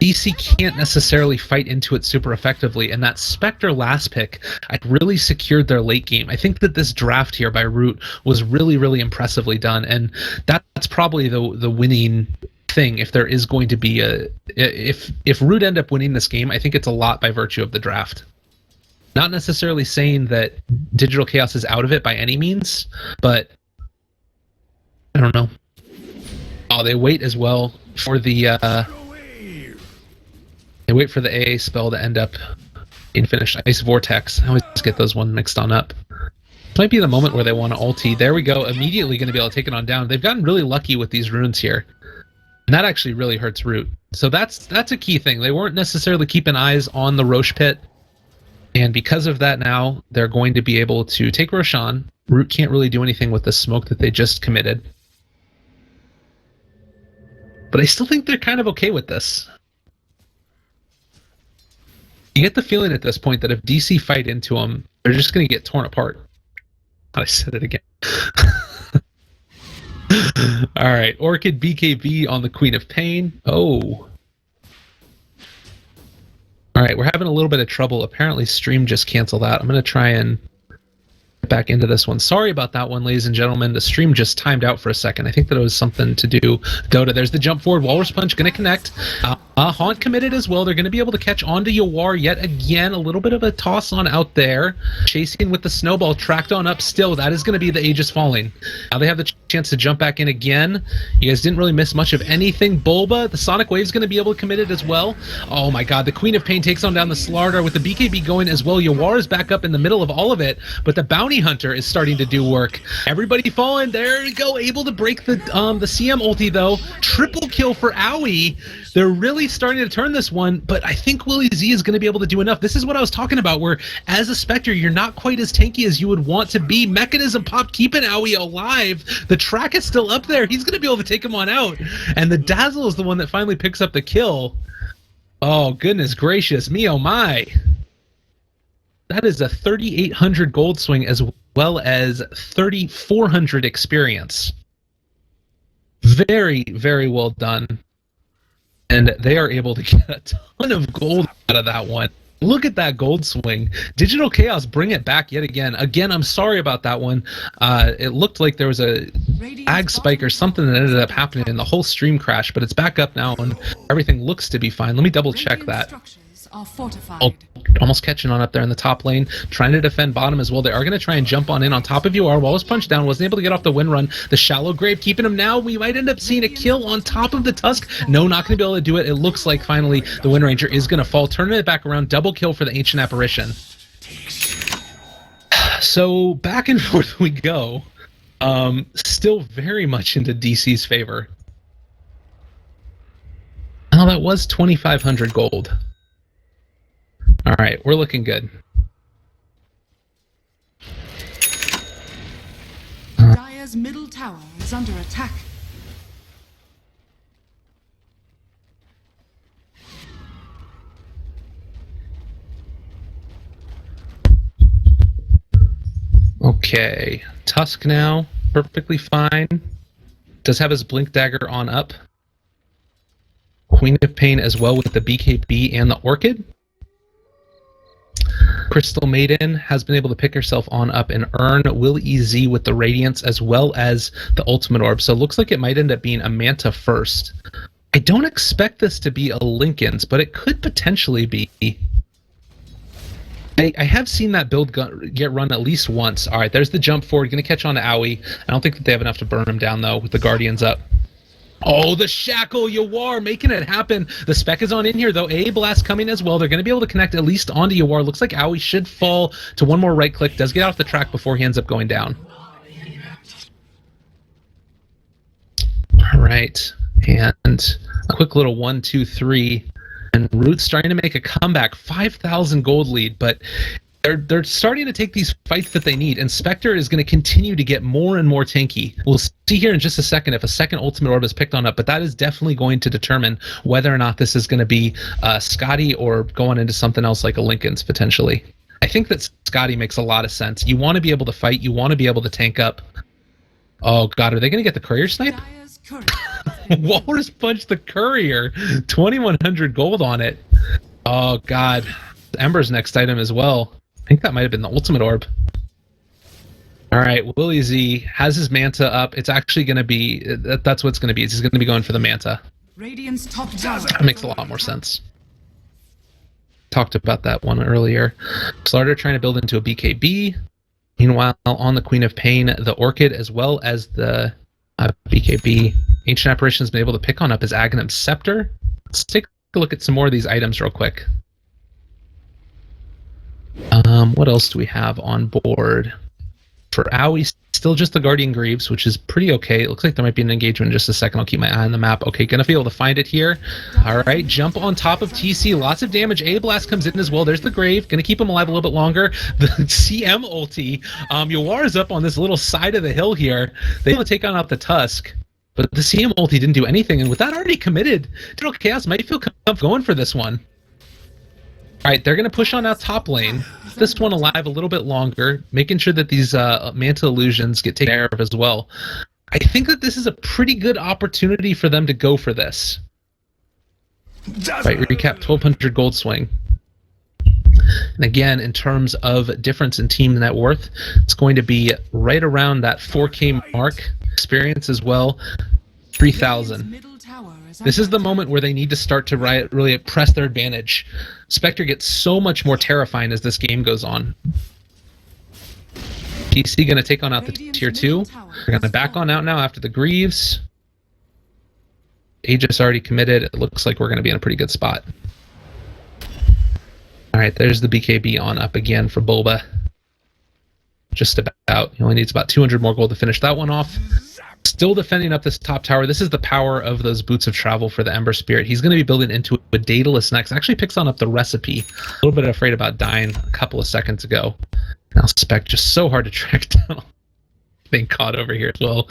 DC can't necessarily fight into it super effectively, and that Spectre last pick, I really secured their late game. I think that this draft here by Root was really, really impressively done, and that's probably the winning thing. If there is going to be if Root end up winning this game, I think it's a lot by virtue of the draft. Not necessarily saying that Digital Chaos is out of it by any means, but I don't know. Oh, they wait as well for the they wait for the AA spell to end up being finished. Ice Vortex. I always get those one mixed on up. This might be the moment where they want to ulti. There we go. Immediately going to be able to take it on down. They've gotten really lucky with these runes here. And that actually really hurts Root. So that's a key thing. They weren't necessarily keeping eyes on the Roche pit. And because of that now, they're going to be able to take Roshan. Root can't really do anything with the smoke that they just committed. But I still think they're kind of okay with this. You get the feeling at this point that if DC fight into them, they're just going to get torn apart. I said it again. All right, Orchid BKB on the Queen of Pain. Oh. All right, we're having a little bit of trouble. Apparently, stream just canceled out. I'm going to try and get back into this one. Sorry about that one, ladies and gentlemen. The stream just timed out for a second. I think that it was something to do. Dota, there's the jump forward. Walrus Punch going to connect. Haunt committed as well. They're going to be able to catch onto Yawar yet again. A little bit of a toss on out there. Chasing with the snowball, tracked on up still. That is going to be the Aegis falling. Now they have the chance to jump back in again. You guys didn't really miss much of anything. Bulba, the Sonic Wave's going to be able to commit it as well. Oh my god, the Queen of Pain takes on down the Slardar with the BKB going as well. Yawar is back up in the middle of all of it, but the Bounty Hunter is starting to do work. Everybody falling. There we go. Able to break the CM ulti though. Triple kill for Owie. They're really starting to turn this one, but I think Willie Z is going to be able to do enough. This is what I was talking about, where as a Spectre, you're not quite as tanky as you would want to be. Mechanism Pop keeping Owie alive. The track is still up there. He's going to be able to take him on out. And the Dazzle is the one that finally picks up the kill. Oh, goodness gracious. Me, oh my. That is a 3,800 gold swing as well as 3,400 experience. Very, very well done. And they are able to get a ton of gold out of that one. Look at that gold swing. Digital Chaos bring it back yet again. Again, I'm sorry about that one. It looked like there was a lag spike or something that ended up happening and the whole stream crashed, but it's back up now and everything looks to be fine. Let me double check that. Oh, almost catching on up there in the top lane, trying to defend bottom as well. They are going to try and jump on in on top of you. Our Wallace punch down, wasn't able to get off the wind run. The Shallow Grave keeping him now. We might end up seeing a kill on top of the Tusk. No, not going to be able to do it. It looks like finally the Wind Ranger is going to fall, turning it back around. Double kill for the Ancient Apparition. So back and forth we go. Still very much into DC's favor. Oh, that was 2,500 gold. All right, we're looking good. Dire's middle tower is under attack. Okay, Tusk now, perfectly fine. Does have his Blink Dagger on up. Queen of Pain as well with the BKB and the Orchid. Crystal Maiden has been able to pick herself on up and earn Will EZ with the Radiance as well as the Ultimate Orb. So it looks like it might end up being a Manta first. I don't expect this to be a Linken's, but it could potentially be. I have seen that build get run at least once. All right, there's the jump forward. Going to catch on to Owie. I don't think that they have enough to burn him down, though, with the Guardians up. Oh, the Shackle, Yawar, making it happen. The spec is on in here, though. A Blast coming as well. They're going to be able to connect at least onto Yawar. Looks like Owie should fall to one more right click. Does get off the track before he ends up going down. All right. And a quick little 1, 2, 3. And Root's starting to make a comeback. 5,000 gold lead, but they're starting to take these fights that they need, and Spectre is going to continue to get more and more tanky. We'll see here in just a second if a second ultimate orb is picked on up, but that is definitely going to determine whether or not this is going to be Scotty or going into something else like a Lincoln's potentially. I think that Scotty makes a lot of sense. You want to be able to fight, you want to be able to tank up. Oh god, are they going to get the courier snipe? Walrus punched the courier. 2,100 gold on it. Oh god. Ember's next item as well. I think that might have been the ultimate orb. Alright, Willie Z has his Manta up. It's actually going to be... That's what it's going to be. He's going to be going for the Manta. Radiant's top tower. That makes a lot more sense. Talked about that one earlier. Slardar trying to build into a BKB. Meanwhile, on the Queen of Pain, the Orchid, as well as the BKB. Ancient Apparition's been able to pick on up his Aghanim Scepter. Let's take a look at some more of these items real quick. What else do we have on board? For Owie, still just the Guardian Greaves, which is pretty okay. It looks like there might be an engagement in just a second. I'll keep my eye on the map. Okay, gonna be able to find it here. Alright, jump on top of TC. Lots of damage. A-Blast comes in as well. There's the Grave. Gonna keep him alive a little bit longer. The CM ulti. Yawara's up on this little side of the hill here. They want to take on out the Tusk. But the CM ulti didn't do anything, and with that already committed, Eternal Chaos might feel comfortable going for this one. Alright, they're going to push on out top lane. This one alive a little bit longer, making sure that these Manta Illusions get taken care of as well. I think that this is a pretty good opportunity for them to go for this. Right, recap 1,200 gold swing. And again, in terms of difference in team net worth, it's going to be right around that 4K mark. Experience as well, 3,000. This is the moment where they need to start to really press their advantage. Spectre gets so much more terrifying as this game goes on. PC going to take on out the tier 2. They're going to back on out now after the Greaves. Aegis already committed. It looks like we're going to be in a pretty good spot. Alright, there's the BKB on up again for Boba. Just about. He only needs about 200 more gold to finish that one off. Still defending up this top tower. This is the power of those Boots of Travel for the Ember Spirit. He's going to be building into a Daedalus next. Actually picks on up the recipe. A little bit afraid about dying a couple of seconds ago. Now Spec just so hard to track down. Being caught over here as well.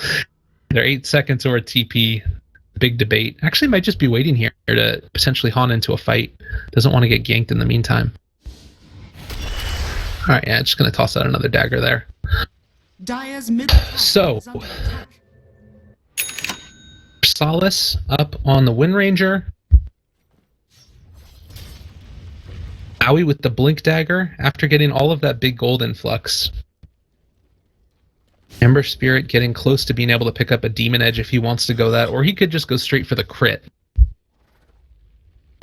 They're 8 seconds or a TP. Big debate. Actually might just be waiting here to potentially haunt into a fight. Doesn't want to get ganked in the meantime. Alright, yeah, just going to toss out another dagger there. So, Solace up on the Wind Ranger. Owie with the Blink Dagger after getting all of that big gold influx. Ember Spirit getting close to being able to pick up a Demon Edge if he wants to go that, or he could just go straight for the crit.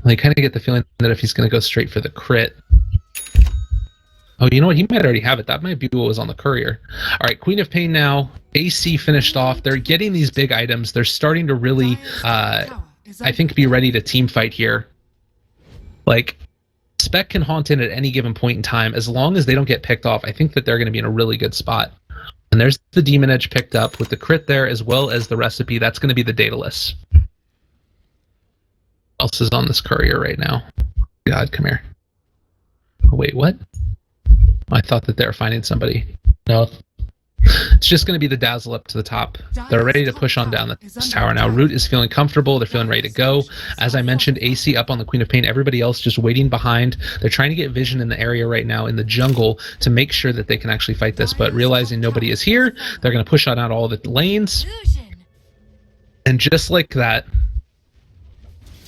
I kind of get the feeling that if he's going to go straight for the crit... Oh, you know what? He might already have it. That might be what was on the courier. All right, Queen of Pain now. AC finished off. They're getting these big items. They're starting to really, I think, be ready to team fight here. Like, Spec can haunt in at any given point in time. As long as they don't get picked off, I think that they're going to be in a really good spot. And there's the Demon Edge picked up with the crit there, as well as the recipe. That's going to be the Daedalus. What else is on this courier right now? God, come here. Oh, wait, what? I thought that they were finding somebody. No. It's just going to be the Dazzle up to the top. They're ready to push on down this tower now. Root is feeling comfortable. They're feeling ready to go. As I mentioned, AC up on the Queen of Pain. Everybody else just waiting behind. They're trying to get vision in the area right now in the jungle to make sure that they can actually fight this. But realizing nobody is here, they're going to push on out all the lanes. And just like that,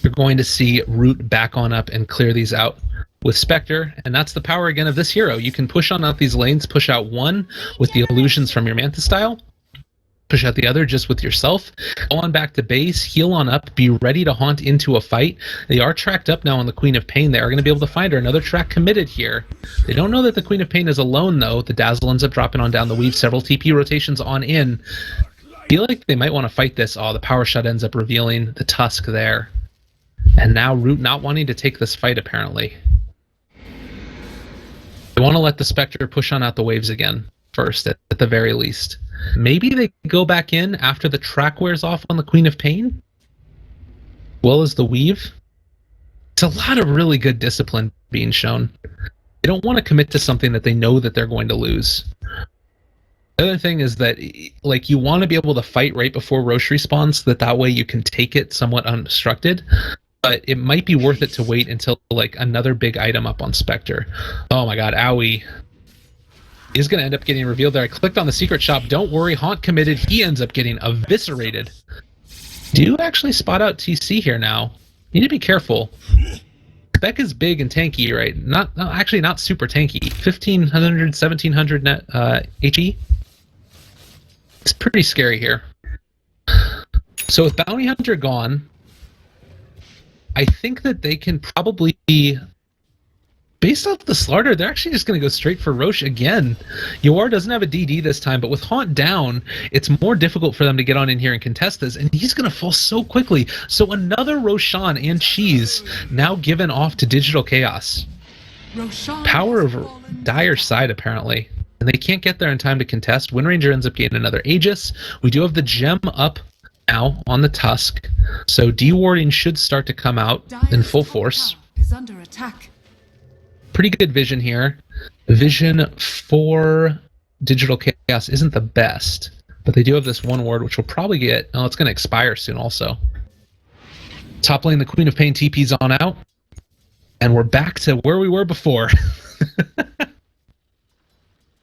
you're going to see Root back on up and clear these out with Spectre, and that's the power again of this hero. You can push on out these lanes, push out one with the illusions from your Manta style, push out the other just with yourself, go on back to base, heal on up, be ready to haunt into a fight. They are tracked up now on the Queen of Pain. They are going to be able to find her. Another track committed here. They don't know that the Queen of Pain is alone, though. The Dazzle ends up dropping on down the Weave, several TP rotations on in. Feel like they might want to fight this. Oh, the Power Shot ends up revealing the Tusk there. And now Root not wanting to take this fight, apparently. They want to let the Spectre push on out the waves again first, at the very least. Maybe they go back in after the track wears off on the Queen of Pain, as well as the Weave. It's a lot of really good discipline being shown. They don't want to commit to something that they know that they're going to lose. The other thing is that, like, you want to be able to fight right before Roche respawns, so that way you can take it somewhat unobstructed. But it might be worth it to wait until, like, another big item up on Spectre. Oh my god, Owie is going to end up getting revealed there. I clicked on the secret shop. Don't worry, Haunt committed. He ends up getting eviscerated. Do you actually spot out TC here now? You need to be careful. Spec is big and tanky, right? Actually not super tanky. 1500, 1700 net HE. It's pretty scary here. So with Bounty Hunter gone, I think that they can probably be, based off the slaughter, they're actually just going to go straight for Roche again. Yor doesn't have a DD this time, but with Haunt down, it's more difficult for them to get on in here and contest this, and he's going to fall so quickly. So another Roshan and Cheese now given off to Digital Chaos. Power of Dire's side, apparently. And they can't get there in time to contest. Windranger ends up getting another Aegis. We do have the gem up now on the Tusk, so dewarding should start to come out in full force. Is under attack. Pretty good vision here. Vision for Digital Chaos isn't the best, but they do have this one ward, which will probably get... Oh, it's going to expire soon also. Top lane, the Queen of Pain TP's on out, and we're back to where we were before.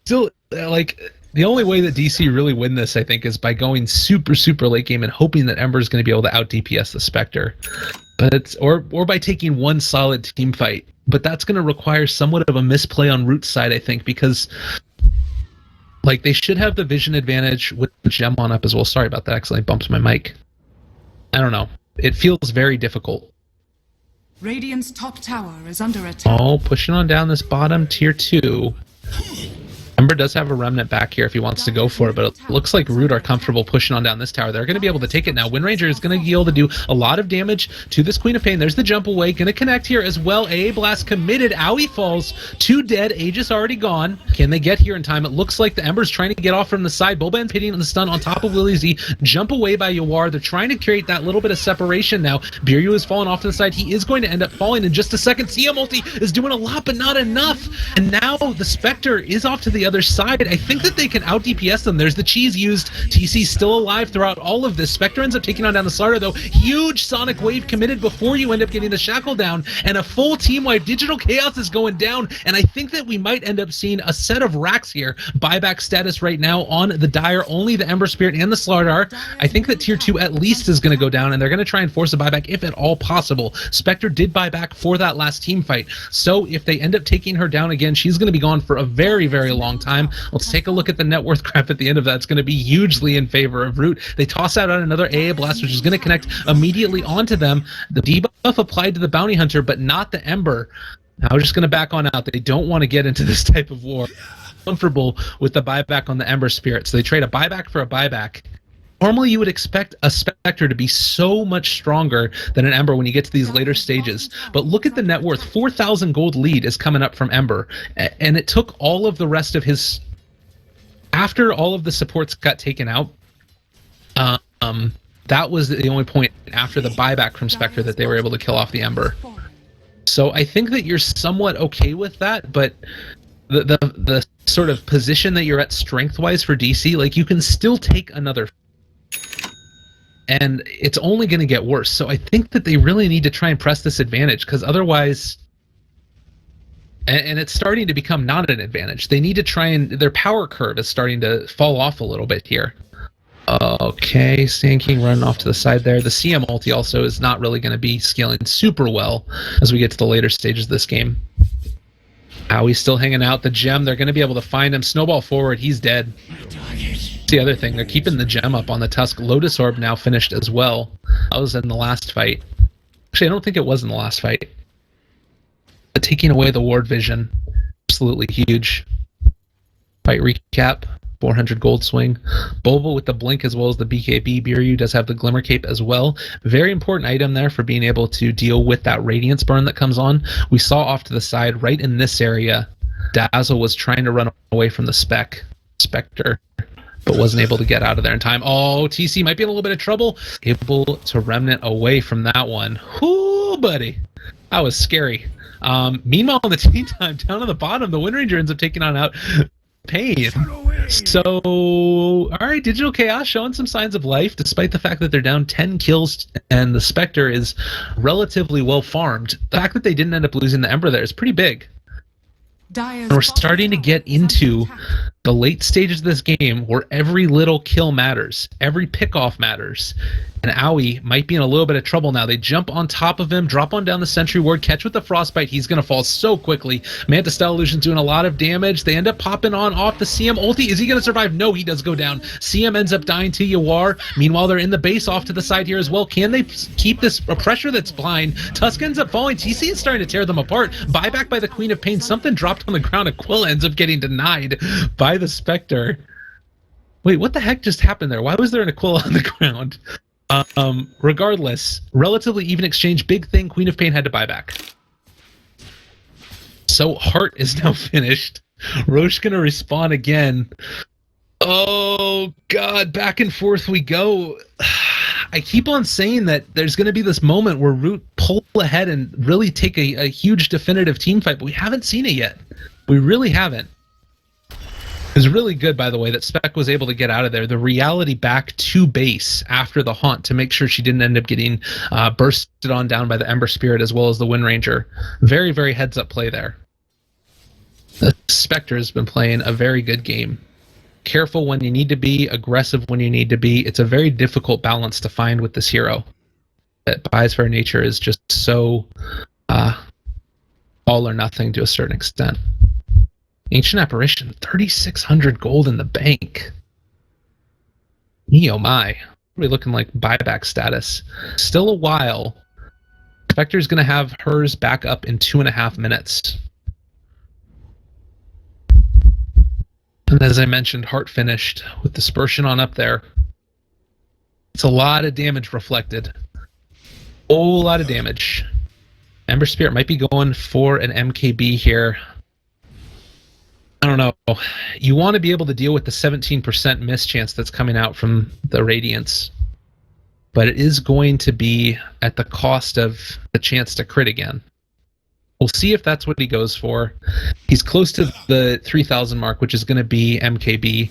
Still, like, the only way that DC really win this, I think, is by going super, super late game and hoping that Ember's going to be able to out DPS the Spectre. But it's, or by taking one solid team fight. But that's going to require somewhat of a misplay on Root's side, I think, because, like, they should have the vision advantage with the gem on up as well. Sorry about that, I accidentally bumped my mic. I don't know. It feels very difficult. Radiant's top tower is under attack. Oh, pushing on down this bottom tier 2. Ember does have a remnant back here if he wants to go for it, but it looks like Root are comfortable pushing on down this tower. They're going to be able to take it now. Windranger is going to be able to do a lot of damage to this Queen of Pain. There's the jump away. Going to connect here as well. AA Blast committed. Owie falls. 2 dead. Aegis already gone. Can they get here in time? It looks like the Ember's trying to get off from the side. Boban's hitting on the stun on top of Willie Z. Jump away by Yawar. They're trying to create that little bit of separation now. Biryu has fallen off to the side. He is going to end up falling in just a second. CM ulti is doing a lot, but not enough. And now the Spectre is off to the other side. I think that they can out DPS them. There's the cheese used. TC still alive throughout all of this. Spectre ends up taking on down the Slaughter, though. Huge Sonic Wave committed before you end up getting the Shackle down, and a full team wipe. Digital Chaos is going down, and I think that we might end up seeing a set of racks here. Buyback status right now on the Dire. Only the Ember Spirit and the Slaughter are. I think that tier 2 at least is going to go down, and they're going to try and force a buyback if at all possible. Spectre did buy back for that last team fight, so if they end up taking her down again, she's going to be gone for a very, very long time. Let's take a look at the net worth graph at the end of that. It's going to be hugely in favor of Root. They toss out on another AA Blast, which is going to connect immediately onto them. The debuff applied to the Bounty Hunter, but not the Ember. Now we're just going to back on out. They don't want to get into this type of war. Comfortable with the buyback on the Ember Spirit, so they trade a buyback for a buyback. Normally you would expect a Spectre to be so much stronger than an Ember when you get to these later stages, but look at the net worth. 4,000 gold lead is coming up from Ember, and it took all of the rest of his... After all of the supports got taken out, that was the only point after the buyback from Spectre that they were able to kill off the Ember. So I think that you're somewhat okay with that, but the sort of position that you're at strength-wise for DC, like, you can still take another, and it's only going to get worse. So I think that they really need to try and press this advantage, because otherwise... And it's starting to become not an advantage. They need to try and... Their power curve is starting to fall off a little bit here. Okay, Sand King running off to the side there. The CM ulti also is not really going to be scaling super well as we get to the later stages of this game. Owie's still hanging out. The gem, they're going to be able to find him. Snowball forward, he's dead. That's the other thing. They're keeping the gem up on the Tusk. Lotus Orb now finished as well. That was in the last fight. Actually, I don't think it was in the last fight. But taking away the ward vision, absolutely huge. Fight recap, 400 gold swing. Bulba with the blink as well as the BKB. Biryu does have the Glimmer Cape as well. Very important item there for being able to deal with that Radiance burn that comes on. We saw off to the side, right in this area, Dazzle was trying to run away from the Spectre, but wasn't able to get out of there in time. Oh, TC might be in a little bit of trouble. Able to remnant away from that one. Whoo, buddy. That was scary. Meanwhile, in the tea time, down on the bottom, the Wind Ranger ends up taking on out Pain. So, all right, Digital Chaos showing some signs of life, despite the fact that they're down 10 kills and the Spectre is relatively well farmed. The fact that they didn't end up losing the Ember there is pretty big. And we're starting to get into the late stages of this game where every little kill matters. Every pickoff matters. And Owie might be in a little bit of trouble now. They jump on top of him, drop on down the Sentry Ward, catch with the Frostbite. He's going to fall so quickly. Manta Style Illusion's doing a lot of damage. They end up popping on off the CM ulti. Is he going to survive? No, he does go down. CM ends up dying to Yawar. Meanwhile, they're in the base off to the side here as well. Can they keep this pressure that's blind? Tusk ends up falling. TC is starting to tear them apart. Buyback by the Queen of Pain. Something dropped on the ground. Aquila ends up getting denied by the Spectre. Wait, what the heck just happened there? Why was there an Aquila on the ground? Regardless, relatively even exchange. Big thing, Queen of Pain had to buy back. So Heart is now finished. Roche gonna respawn again. Oh god, back and forth we go. I keep on saying that there's going to be this moment where Root pull ahead and really take a huge definitive team fight, but we haven't seen it yet. We really haven't. It was really good, by the way, that Spec was able to get out of there. The reality back to base after the haunt to make sure she didn't end up getting bursted on down by the Ember Spirit as well as the Wind Ranger. Very, very heads-up play there. The Spectre has been playing a very good game. Careful when you need to be, aggressive when you need to be. It's a very difficult balance to find with this hero. That by its very nature is just so all or nothing to a certain extent. Ancient Apparition, 3,600 gold in the bank. Oh my. Really looking like buyback status. Still a while. Spectre's going to have hers back up in 2.5 minutes. And as I mentioned, Heart finished with Dispersion on up there. It's a lot of damage reflected. Whole lot of damage. Ember Spirit might be going for an MKB here. I don't know. You want to be able to deal with the 17% miss chance that's coming out from the Radiance. But it is going to be at the cost of the chance to crit again. We'll see if that's what he goes for. He's close to the 3,000 mark, which is going to be MKB.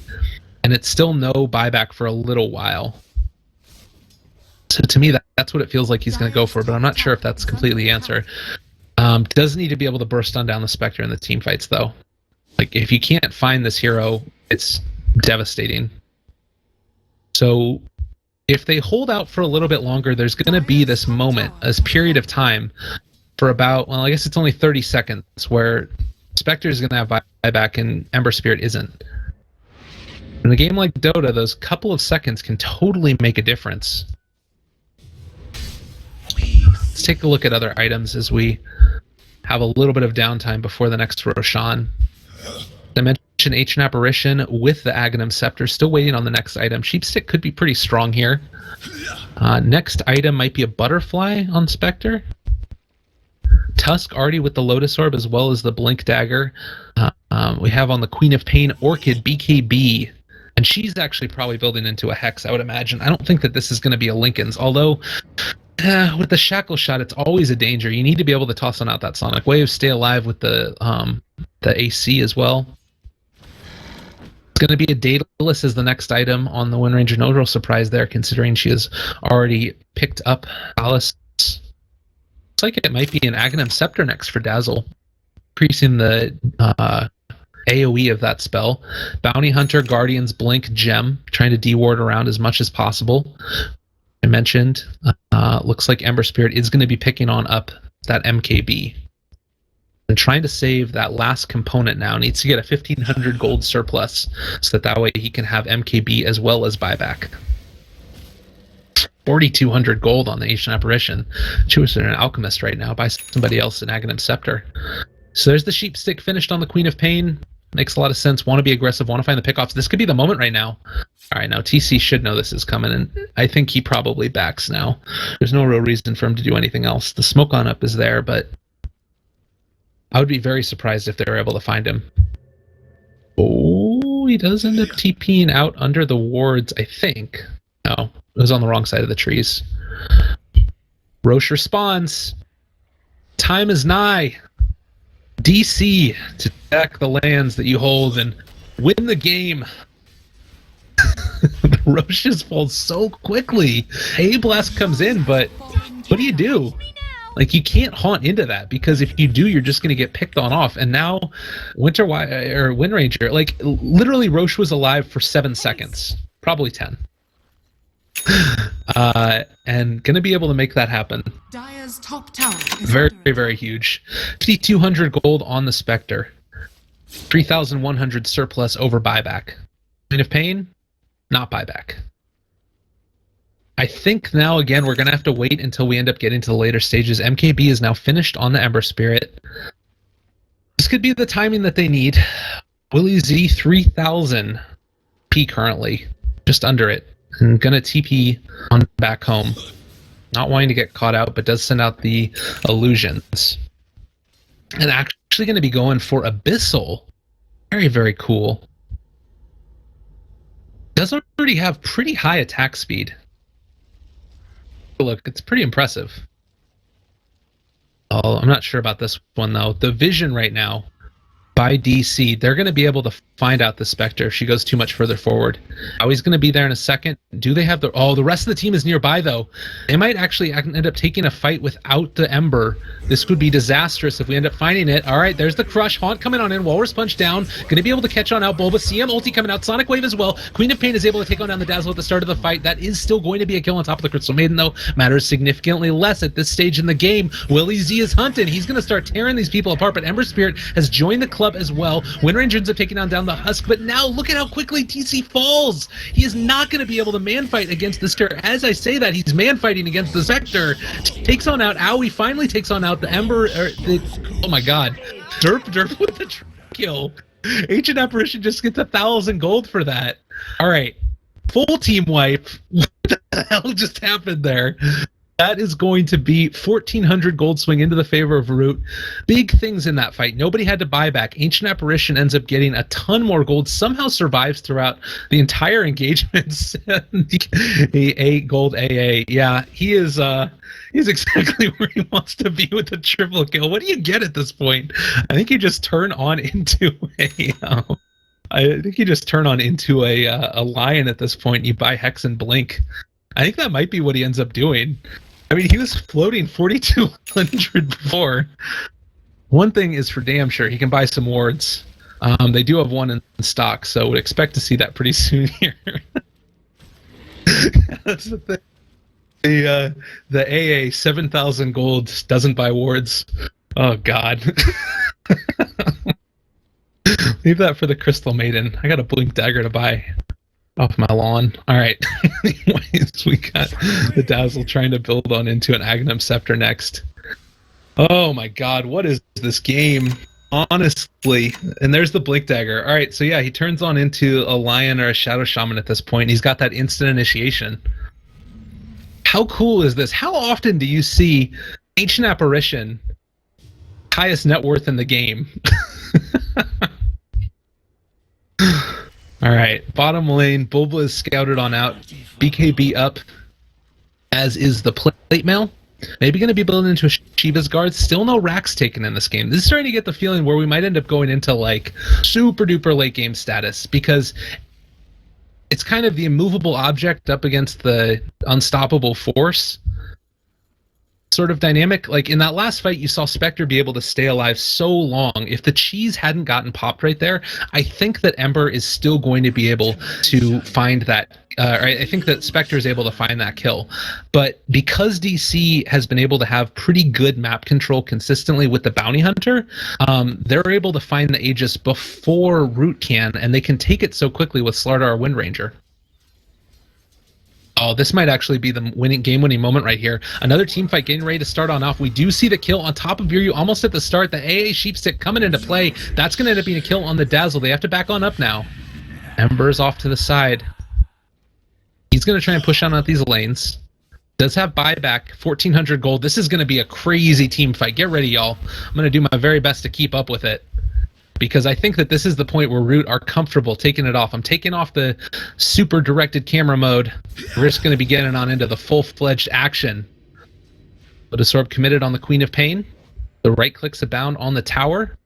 And it's still no buyback for a little while. So to me, that's what it feels like he's going to go for. But I'm not sure if that's completely the answer. Does need to be able to burst on down the Spectre in the team fights, though. Like, if you can't find this hero, it's devastating. So, if they hold out for a little bit longer, there's going to be this moment, this period of time, for about, well, I guess it's only 30 seconds, where Spectre is going to have buyback and Ember Spirit isn't. In a game like Dota, those couple of seconds can totally make a difference. Let's take a look at other items as we have a little bit of downtime before the next Roshan. I mentioned Ancient Apparition with the Aghanim Scepter. Still waiting on the next item. Sheepstick could be pretty strong here. Next item might be a Butterfly on Spectre. Tusk already with the Lotus Orb as well as the Blink Dagger. We have on the Queen of Pain Orchid BKB. And she's actually probably building into a Hex, I would imagine. I don't think that this is going to be a Linken's. Although, with the Shackle Shot, it's always a danger. You need to be able to toss on out that Sonic Wave, stay alive with the AC as well. It's going to be a Daedalus as the next item on the Wind Ranger. No real surprise there, considering she has already picked up Alice. Looks like it might be an Aghanim Scepter next for Dazzle, increasing the AoE of that spell. Bounty Hunter, Guardians, Blink, Gem, trying to de-ward around as much as possible. I mentioned, looks like Ember Spirit is going to be picking on up that MKB. And trying to save that last component now. Needs to get a 1,500 gold surplus so that way he can have MKB as well as buyback. 4,200 gold on the Ancient Apparition. Choose an Alchemist right now. Buy somebody else an Aghanim Scepter. So there's the Sheepstick finished on the Queen of Pain. Makes a lot of sense. Want to be aggressive. Want to find the pickoffs. This could be the moment right now. All right, now TC should know this is coming, and I think he probably backs now. There's no real reason for him to do anything else. The smoke on up is there, but I would be very surprised if they were able to find him. Oh, he does end up TPing out under the wards, I think. No, it was on the wrong side of the trees. Roche responds. Time is nigh. DC to attack the lands that you hold and win the game. The Roches fall so quickly. A-Blast comes in, but what do? Like, you can't haunt into that, because if you do, you're just going to get picked on off. And now, Wind Ranger, like, literally Roche was alive for 7 seconds. Probably 10. And going to be able to make that happen. Dire's top tower is Very, under attack. very huge. 5,200 gold on the Spectre. 3,100 surplus over buyback. Queen of Pain, not buyback. I think now, again, we're going to have to wait until we end up getting to the later stages. MKB is now finished on the Ember Spirit. This could be the timing that they need. Willie Z, 3,000 P currently. Just under it. And going to TP on back home. Not wanting to get caught out, but does send out the illusions. And actually going to be going for Abyssal. Very, very cool. Does already have pretty high attack speed. Look, it's pretty impressive. Oh, I'm not sure about this one, though. The vision right now by DC, they're going to be able to find out the Spectre if she goes too much further forward. How he's going to be there in a second. Do they have the... Oh, the rest of the team is nearby, though. They might actually end up taking a fight without the Ember. This would be disastrous if we end up finding it. All right, there's the Crush. Haunt coming on in. Walrus Punch down. Going to be able to catch on out Bulba. CM ulti coming out. Sonic Wave as well. Queen of Pain is able to take on down the Dazzle at the start of the fight. That is still going to be a kill on top of the Crystal Maiden, though. Matters significantly less at this stage in the game. Willie Z is hunting. He's going to start tearing these people apart, but Ember Spirit has joined the club as well. Wind Ranger ends up taking down the Husk, but now look at how quickly DC falls. He is not going to be able to man fight against the Stir. As I say that, he's man fighting against the Spectre. Takes on out Owie, finally takes on out the Ember. Oh my god. Derp with the kill. Ancient Apparition just gets 1,000 gold for that. Alright. Full team wipe. What the hell just happened there? That is going to be 1,400 gold swing into the favor of Root. Big things in that fight. Nobody had to buy back. Ancient Apparition ends up getting a ton more gold. Somehow survives throughout the entire engagement. A gold AA. Yeah, he's exactly where he wants to be with the triple kill. What do you get at this point? I think you just turn on into a lion at this point. You buy Hex and Blink. I think that might be what he ends up doing. I mean, he was floating 4,200 before. One thing is for damn sure, he can buy some wards. They do have one in stock, so would expect to see that pretty soon here. That's the thing. The AA 7,000 gold doesn't buy wards. Oh god. Leave that for the Crystal Maiden. I got a Blink Dagger to buy off my lawn. All right. Anyways, we got the Dazzle trying to build on into an Agnum Scepter next. Oh my god, what is this game? Honestly. And there's the Blink Dagger. All right, so yeah, he turns on into a Lion or a Shadow Shaman at this point. He's got that instant initiation. How cool is this? How often do you see Ancient Apparition, highest net worth in the game? All right, bottom lane, Bulba is scouted on out. BKB up, as is the plate mail. Maybe going to be building into a Shiva's Guard. Still no racks taken in this game. This is starting to get the feeling where we might end up going into like super duper late game status, because it's kind of the immovable object up against the unstoppable force sort of dynamic. Like in that last fight, you saw Spectre be able to stay alive so long. If the cheese hadn't gotten popped right there, I think that Ember is still going to be able to find that. I think that Spectre is able to find that kill. But because DC has been able to have pretty good map control consistently with the Bounty Hunter, they're able to find the Aegis before Root can, and they can take it so quickly with Slardar Wind Ranger. Oh, this might actually be the game-winning moment right here. Another team fight getting ready to start on off. We do see the kill on top of Viryu almost at the start. The AA Sheepstick coming into play. That's going to end up being a kill on the Dazzle. They have to back on up now. Ember's off to the side. He's going to try and push on out these lanes. Does have buyback, 1,400 gold. This is going to be a crazy team fight. Get ready, y'all. I'm going to do my very best to keep up with it, because I think that this is the point where Root are comfortable taking it off. I'm taking off the super directed camera mode. We're just going to be getting on into the full-fledged action. But Absorb committed on the Queen of Pain. The right clicks abound on the tower.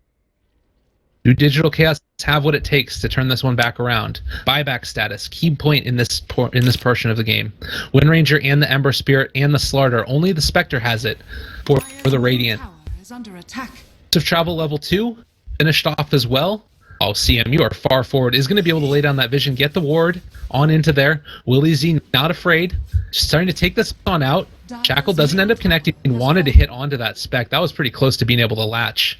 Do Digital Chaos have what it takes to turn this one back around? Buyback status, key point in this portion of the game. Wind Ranger and the Ember Spirit and the Slardar. Only the Spectre has it for the Radiant. Tower is under attack. Of travel level 2 finished off as well. Oh, CM, you are far forward. Is going to be able to lay down that vision, get the ward on into there. Willie Z not afraid, just starting to take this on out. Shackle doesn't end up connecting. Wanted to hit onto that spec. That was pretty close to being able to latch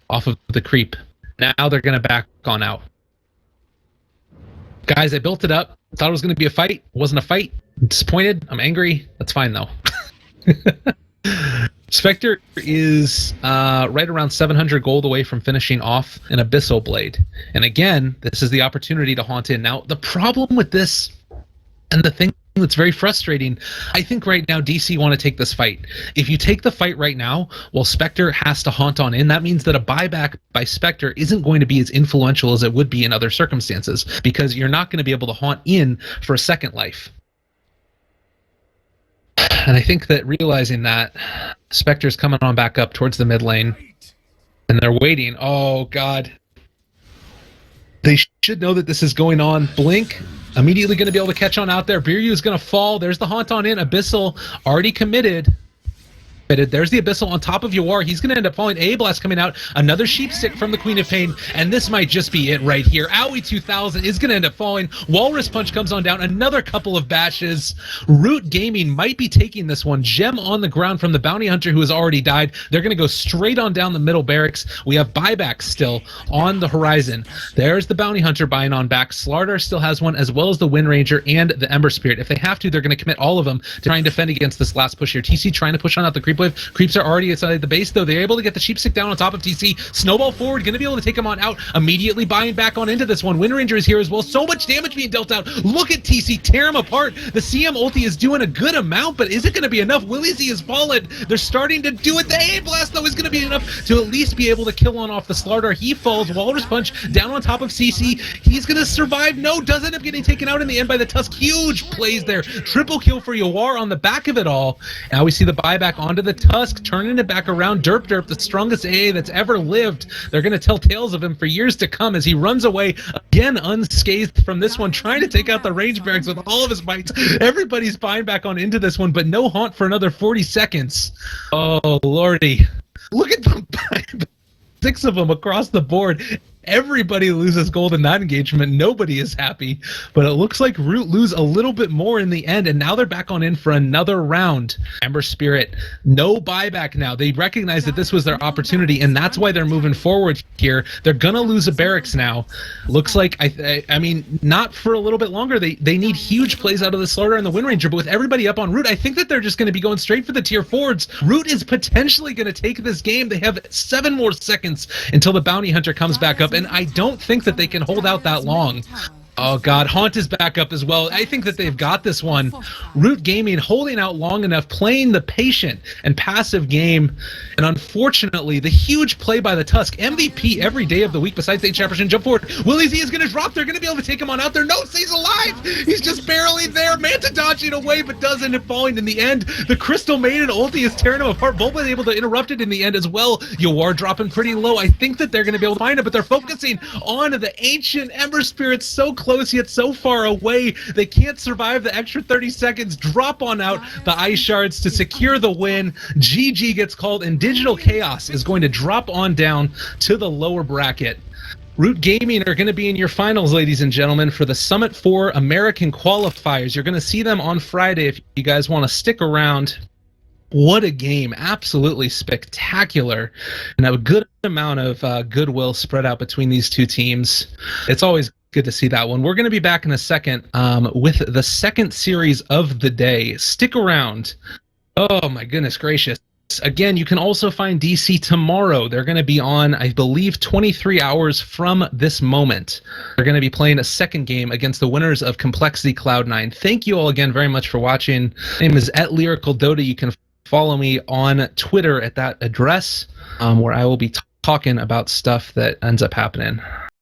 off of the creep. Now they're going to back on out. Guys, I built it up. Thought it was going to be a fight. It wasn't a fight. I'm disappointed. I'm angry. That's fine, though. Spectre is right around 700 gold away from finishing off an Abyssal Blade. And again, this is the opportunity to haunt in. Now, the problem with this, and the thing that's very frustrating, I think right now DC want to take this fight. If you take the fight right now, well, Spectre has to haunt on in. That means that a buyback by Spectre isn't going to be as influential as it would be in other circumstances, because you're not going to be able to haunt in for a second life. And I think that realizing that, Spectre's coming on back up towards the mid lane, and they're waiting. Oh, God. They should know that this is going on. Blink, immediately going to be able to catch on out there. Biryu is going to fall. There's the haunt on in. Abyssal already committed. There's the Abyssal on top of Yawar. He's going to end up falling. A-Blast coming out. Another Sheep Stick from the Queen of Pain. And this might just be it right here. Owie 2000 is going to end up falling. Walrus Punch comes on down. Another couple of bashes. Root Gaming might be taking this one. Gem on the ground from the Bounty Hunter who has already died. They're going to go straight on down the middle barracks. We have buybacks still on the horizon. There's the Bounty Hunter buying on back. Slardar still has one, as well as the Wind Ranger and the Ember Spirit. If they have to, they're going to commit all of them to try and defend against this last push here. TC trying to push on out the creep wave. Creeps are already outside the base, though. They're able to get the Sheep Stick down on top of TC. Snowball forward, going to be able to take him on out. Immediately buying back on into this one. Wind Ranger is here as well. So much damage being dealt out. Look at TC tear him apart. The CM ulti is doing a good amount, but is it going to be enough? Willie Z is fallen. They're starting to do it. The A-Blast, though, is going to be enough to at least be able to kill on off the Slardar. He falls. Walrus Punch down on top of CC. He's going to survive. No, does end up getting taken out in the end by the Tusk. Huge plays there. Triple kill for Yawar on the back of it all. Now we see the buyback onto the Tusk, turning it back around. Derp, the strongest AA that's ever lived. They're going to tell tales of him for years to come as he runs away, again unscathed from this one, trying to take out the range barracks with all of his might. Everybody's buying back on into this one, but no haunt for another 40 seconds. Oh, lordy. Look at them. 6 of them across the board. Everybody loses gold in that engagement. Nobody is happy, but it looks like Root lose a little bit more in the end, and now they're back on in for another round. Ember Spirit, no buyback now. They recognize that this was their opportunity, and that's why they're moving forward here. They're gonna lose a barracks now. Looks like, I mean, not for a little bit longer. They need huge plays out of the Slardar and the Wind Ranger, but with everybody up on Root, I think that they're just gonna be going straight for the tier 4s. Root is potentially gonna take this game. They have 7 more seconds until the Bounty Hunter comes back up, and I don't think that they can hold out that long. Oh, God. Haunt is back up as well. I think that they've got this one. Root Gaming holding out long enough, playing the patient and passive game. And unfortunately, the huge play by the Tusk. MVP every day of the week besides the Chaperson. Jump forward. Willie Z is going to drop. They're going to be able to take him on out there. No, he's alive. He's just barely there. Manta dodging away, but does end up falling in the end. The Crystal Maiden ulti is tearing him apart. Bulba is able to interrupt it in the end as well. Yawar dropping pretty low. I think that they're going to be able to find it, but they're focusing on the ancient Ember Spirit, so close yet so far away. They can't survive the extra 30 seconds. Drop on out the ice shards to secure the win. GG gets called, and Digital Chaos is going to drop on down to the lower bracket. Root Gaming are going to be in your finals, ladies and gentlemen, for the Summit 4 American Qualifiers. You're going to see them on Friday if you guys want to stick around. What a game. Absolutely spectacular. And a good amount of goodwill spread out between these two teams. It's always good to see that one. We're going to be back in a second with the second series of the day. Stick around. Oh, my goodness gracious. Again, you can also find DC tomorrow. They're going to be on, I believe, 23 hours from this moment. They're going to be playing a second game against the winners of Complexity Cloud9. Thank you all again very much for watching. My name is @LyricalDota. You can follow me on Twitter at that address, where I will be talking about stuff that ends up happening.